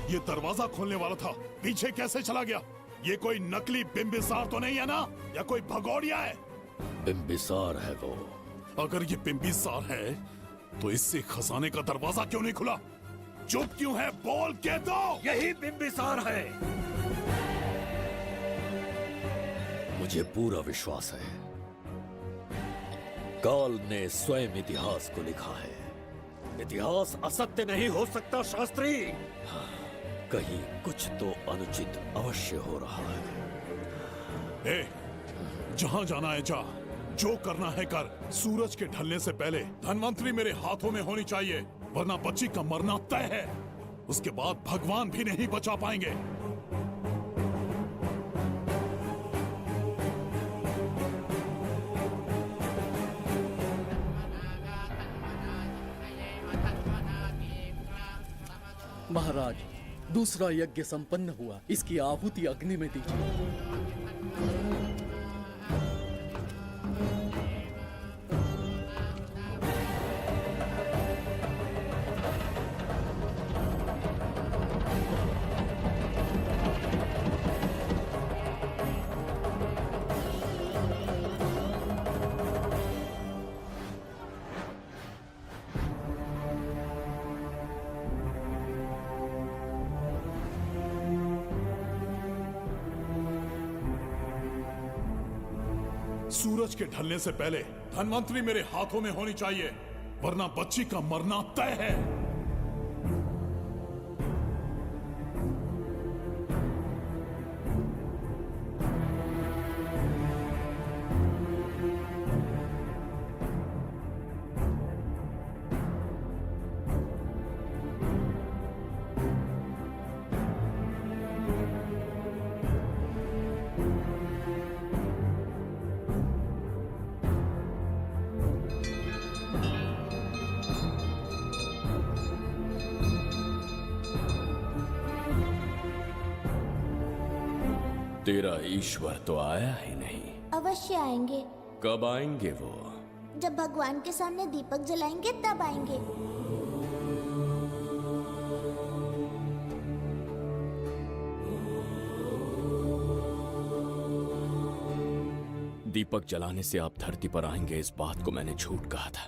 ये दरवाजा खोलने वाला था, पीछे कैसे चला गया? ये कोई नकली बिंबिसार तो नहीं है ना, या कोई भगोड़िया है? बिंबिसार है वो। अगर ये बिंबिसार है तो इससे खजाने का दरवाजा क्यों नहीं खुला? चुप क्यों है? बोल के दो। यही बिंबिसार है। मुझे पूरा विश्वास है, काल ने स्वयं इतिहास को लिखा है। इतिहास असत्य नहीं हो सकता शास्त्री। कहीं कुछ तो अनुचित अवश्य हो रहा है। ए, जहां जाना है जा, जो करना है कर। सूरज के ढलने से पहले धनवंतरी मेरे हाथों में होनी चाहिए, वरना बच्ची का मरना तय है। उसके बाद भगवान भी नहीं बचा पाएंगे। महाराज, दूसरा यज्ञ संपन्न हुआ। इसकी आहुति अग्नि में दीजिए। सूरज के ढलने से पहले धनवंतरी मेरे हाथों में होनी चाहिए, वरना बच्ची का मरना तय है। तेरा ईश्वर तो आया ही नहीं। अवश्य आएंगे। कब आएंगे वो? जब भगवान के सामने दीपक जलाएंगे तब आएंगे। दीपक जलाने से आप धरती पर आएंगे, इस बात को मैंने झूठ कहा था,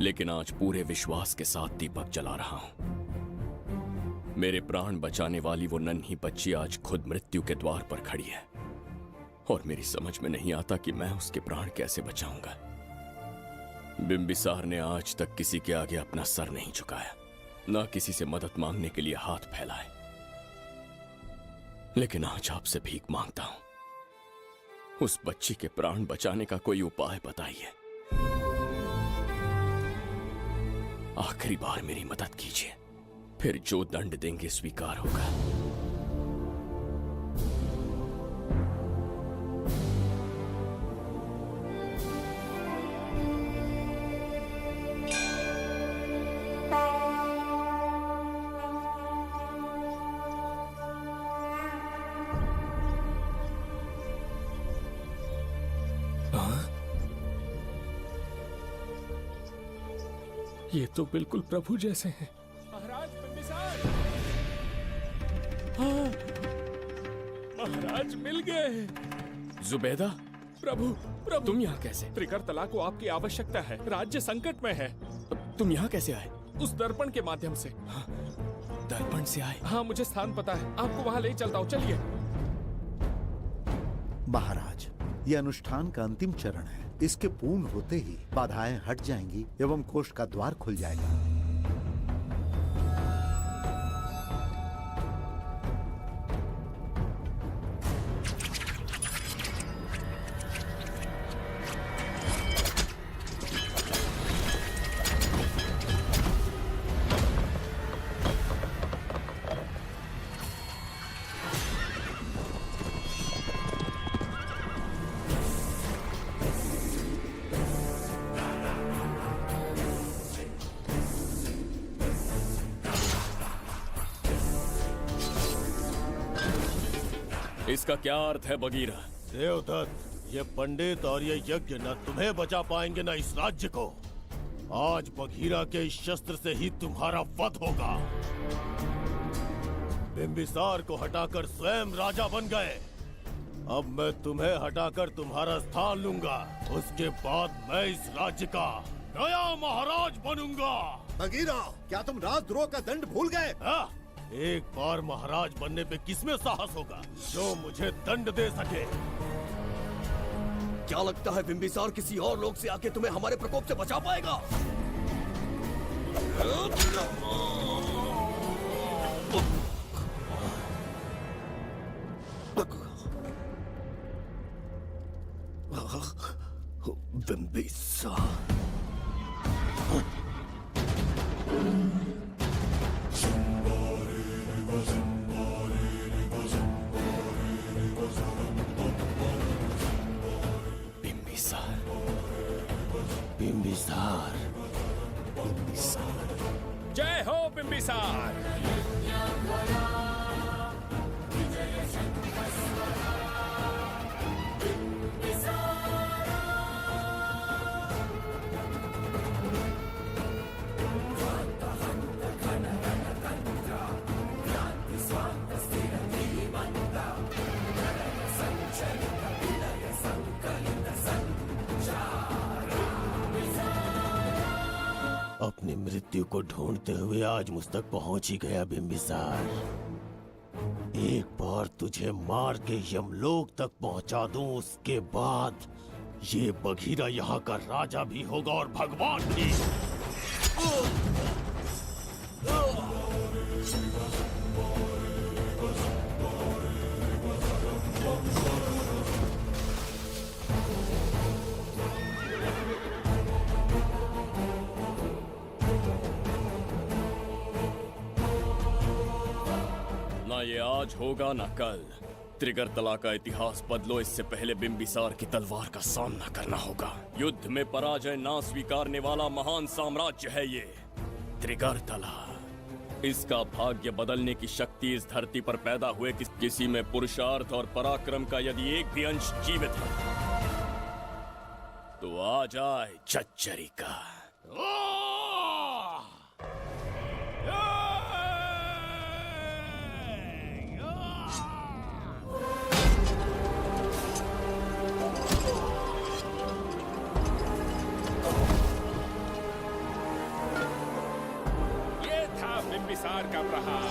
लेकिन आज पूरे विश्वास के साथ दीपक जला रहा हूं। मेरे प्राण बचाने वाली वो नन्ही बच्ची आज खुद मृत्यु के द्वार पर खड़ी है, और मेरी समझ में नहीं आता कि मैं उसके प्राण कैसे बचाऊंगा। बिंबिसार ने आज तक किसी के आगे अपना सर नहीं झुकाया, ना किसी से मदद मांगने के लिए हाथ फैलाए, लेकिन आज आपसे भीख मांगता हूं। उस बच्ची के प्राण बचाने का कोई उपाय बताइए। आखिरी बार मेरी मदद कीजिए, फिर जो दंड देंगे स्वीकार होगा। ये तो बिल्कुल प्रभु जैसे हैं। महाराज बिंबिसार! हाँ, महाराज मिल गए। जुबैदा, प्रभु, प्रभु, तुम यहाँ कैसे? त्रिकरतला को आपकी आवश्यकता है, राज्य संकट में है। तुम यहाँ कैसे आए? उस दर्पण के माध्यम से। हाँ, दर्पण से आए? हाँ, मुझे स्थान पता है, आपको वहाँ ले चलता हूँ, चलिए। महाराज, ये अनुष्ठान का अंतिम चरण है। इसके पूर्ण होते ही बाधाएं हट जाएंगी एवं कोष का द्वार खुल जाएगा। इसका क्या अर्थ है बगीरा? देवदत्त, ये पंडित और ये यज्ञ न तुम्हें बचा पाएंगे न इस राज्य को। आज बगीरा के इस शस्त्र से ही तुम्हारा वध होगा। बिंबिसार को हटाकर स्वयं राजा बन गए, अब मैं तुम्हें हटाकर तुम्हारा स्थान लूंगा। उसके बाद मैं इस राज्य का नया महाराज बनूंगा। बगीरा, क्या तुम राजद्रोह का दंड भूल गए? एक बार महाराज बनने पे किसमें साहस होगा जो मुझे दंड दे सके? क्या लगता है बिंबिसार किसी और लोग से आके तुम्हें हमारे प्रकोप से बचा पाएगा? बिंबिसार। जय हो बिंबिसार। अपनी मृत्यु को ढूंढते हुए आज मुझ तक पहुंच ही गया बिंबिसार। एक बार तुझे मार के यमलोक तक पहुंचा दूं, उसके बाद ये बघीरा यहाँ का राजा भी होगा और भगवान भी। ना ये आज होगा ना कल। त्रिगर्तला का इतिहास बदलो, इससे पहले बिंबिसार की तलवार का सामना करना होगा। युद्ध में पराजय ना स्वीकारने वाला महान साम्राज्य है ये त्रिगर्तला। इसका भाग्य बदलने की शक्ति इस धरती पर पैदा हुए किसी में पुरुषार्थ और पराक्रम का यदि एक भी अंश जीवित है तो आ जाए चच्चरी का। ये था बिंबिसार का प्रहार।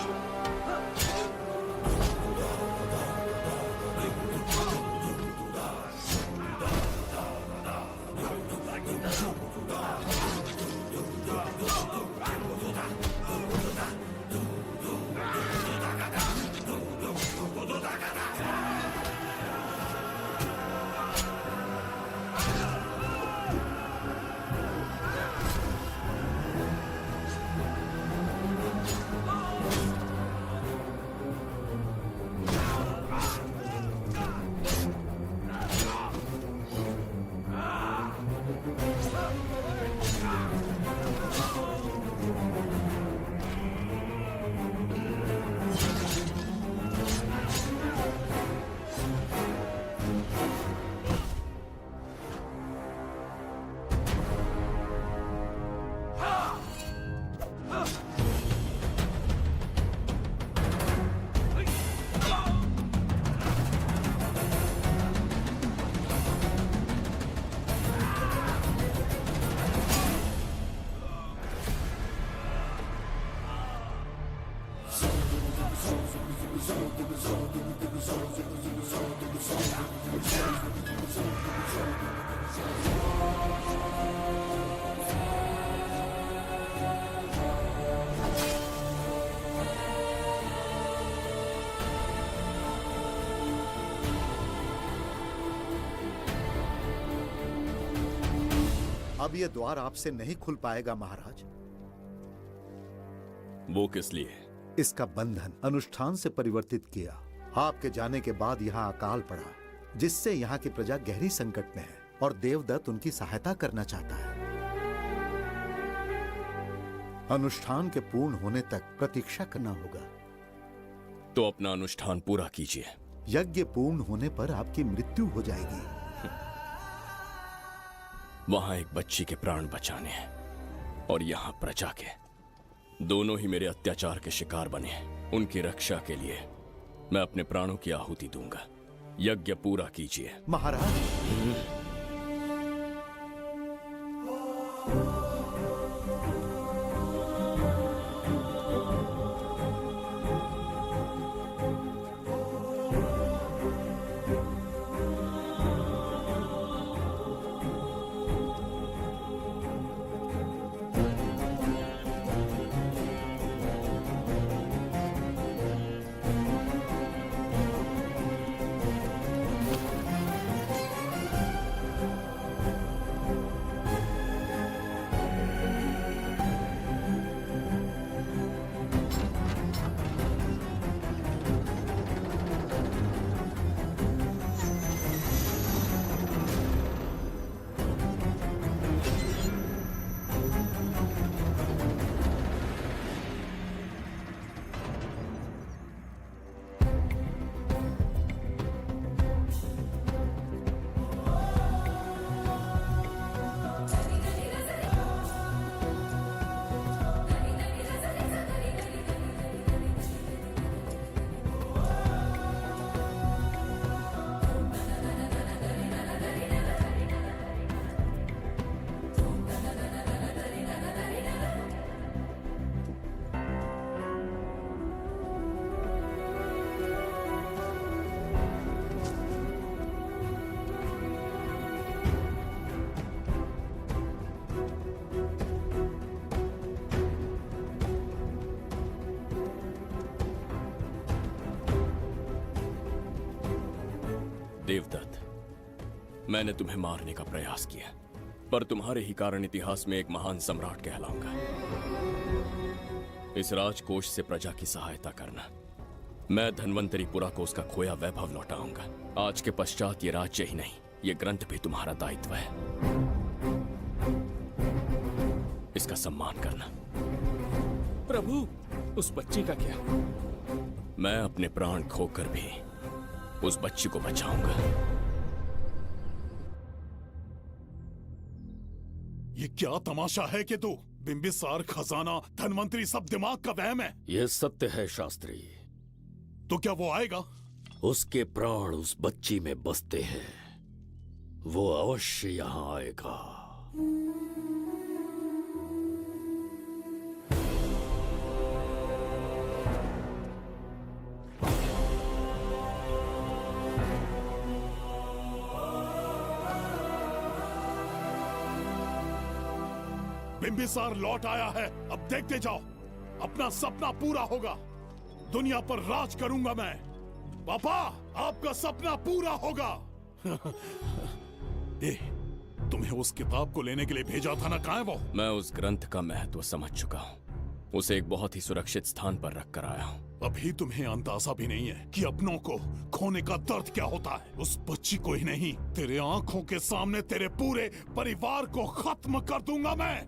अब ये द्वार आपसे नहीं खुल पाएगा महाराज। वो किस लिए? इसका बंधन अनुष्ठान से परिवर्तित किया। आपके जाने के बाद यहाँ अकाल पड़ा, जिससे यहाँ की प्रजा गहरी संकट में है और देवदत्त उनकी सहायता करना चाहता है। अनुष्ठान के पूर्ण होने तक प्रतीक्षा करना होगा। तो अपना अनुष्ठान पूरा कीजिए। यज्ञ पूर्ण होने पर आपकी मृत्यु हो जाएगी। वहां एक बच्ची के प्राण बचाने हैं और यहाँ प्रजा के, दोनों ही मेरे अत्याचार के शिकार बने हैं। उनकी रक्षा के लिए मैं अपने प्राणों की आहुति दूंगा। यज्ञ पूरा कीजिए महाराज। देवदत्त, मैंने तुम्हें मारने का प्रयास किया, पर तुम्हारे ही कारण इतिहास में एक महान सम्राट कहलाऊंगा। इस राजकोष से प्रजा की सहायता करना। मैं धन्वंतरीपुरा को उसका खोया वैभव लौटाऊंगा। आज के पश्चात ये राज्य ही नहीं, ये ग्रंथ भी तुम्हारा दायित्व है। इसका सम्मान करना। प्रभु, उस बच्ची का क्या? मैं अपने प्राण खोकर भी उस बच्ची को बचाऊंगा। ये क्या तमाशा है कि तू बिंबिसार, खजाना, धनवंतरी सब दिमाग का वहम है? यह सत्य है शास्त्री। तो क्या वो आएगा? उसके प्राण उस बच्ची में बसते हैं, वो अवश्य यहाँ आएगा। बिंबिसार लौट आया है, अब देखते जाओ, अपना सपना पूरा होगा। दुनिया पर राज करूंगा मैं। पापा, आपका सपना पूरा होगा। तुम्हें उस किताब को लेने के लिए भेजा था ना, कहाँ है वो? मैं उस ग्रंथ का महत्व समझ चुका हूँ। उसे एक बहुत ही सुरक्षित स्थान पर रख कर आया हूँ। अभी तुम्हें अंदाजा भी नहीं है कि अपनों को खोने का दर्द क्या होता है। उस बच्ची को ही नहीं, तेरे आंखों के सामने तेरे पूरे परिवार को खत्म कर दूंगा मैं।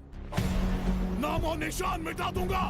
नामो निशान मिटा दूंगा।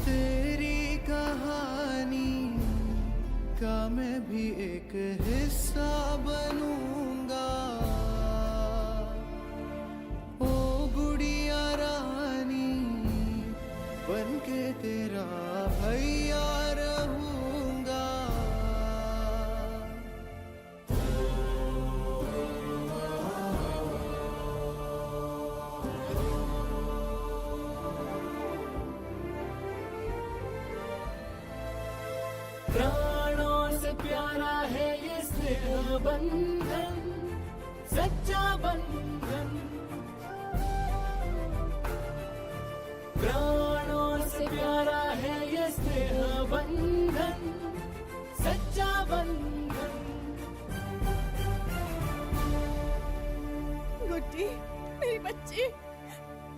तेरी कहानी का मैं भी एक हिस्सा बनूंगा। प्यारा है ये स्नेह बंधन, सच्चा बंधन। प्राणों से प्यारा है ये स्नेह बंधन, सच्चा बंधन। गुड्डी, मेरी बच्ची,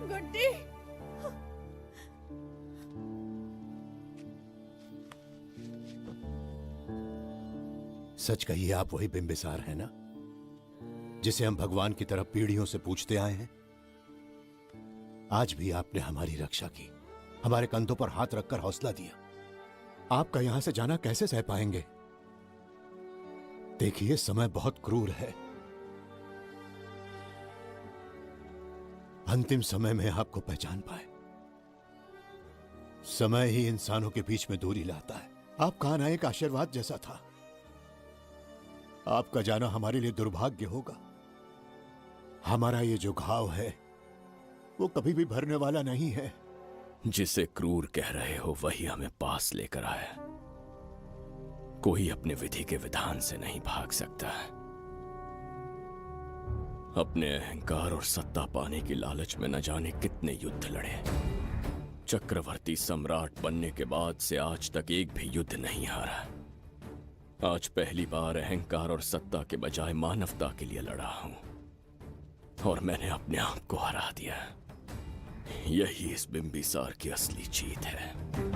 गुड्डी। सच कहिए, आप वही बिंबिसार है ना, जिसे हम भगवान की तरफ पीढ़ियों से पूछते आए हैं? आज भी आपने हमारी रक्षा की, हमारे कंधों पर हाथ रखकर हौसला दिया। आपका यहां से जाना कैसे सह पाएंगे? देखिए, समय बहुत क्रूर है। अंतिम समय में आपको पहचान पाए। समय ही इंसानों के बीच में दूरी लाता है। आपका आना एक आशीर्वाद जैसा था। आपका जाना हमारे लिए दुर्भाग्य होगा। हमारा ये जो घाव है वो कभी भी भरने वाला नहीं है। जिसे क्रूर कह रहे हो वही हमें पास लेकर आया। कोई अपने विधि के विधान से नहीं भाग सकता। अपने अहंकार और सत्ता पाने की लालच में न जाने कितने युद्ध लड़े। चक्रवर्ती सम्राट बनने के बाद से आज तक एक भी युद्ध नहीं हारा। आज पहली बार अहंकार और सत्ता के बजाय मानवता के लिए लड़ा हूं, और मैंने अपने आप को हरा दिया। यही इस बिंबिसार की असली जीत है।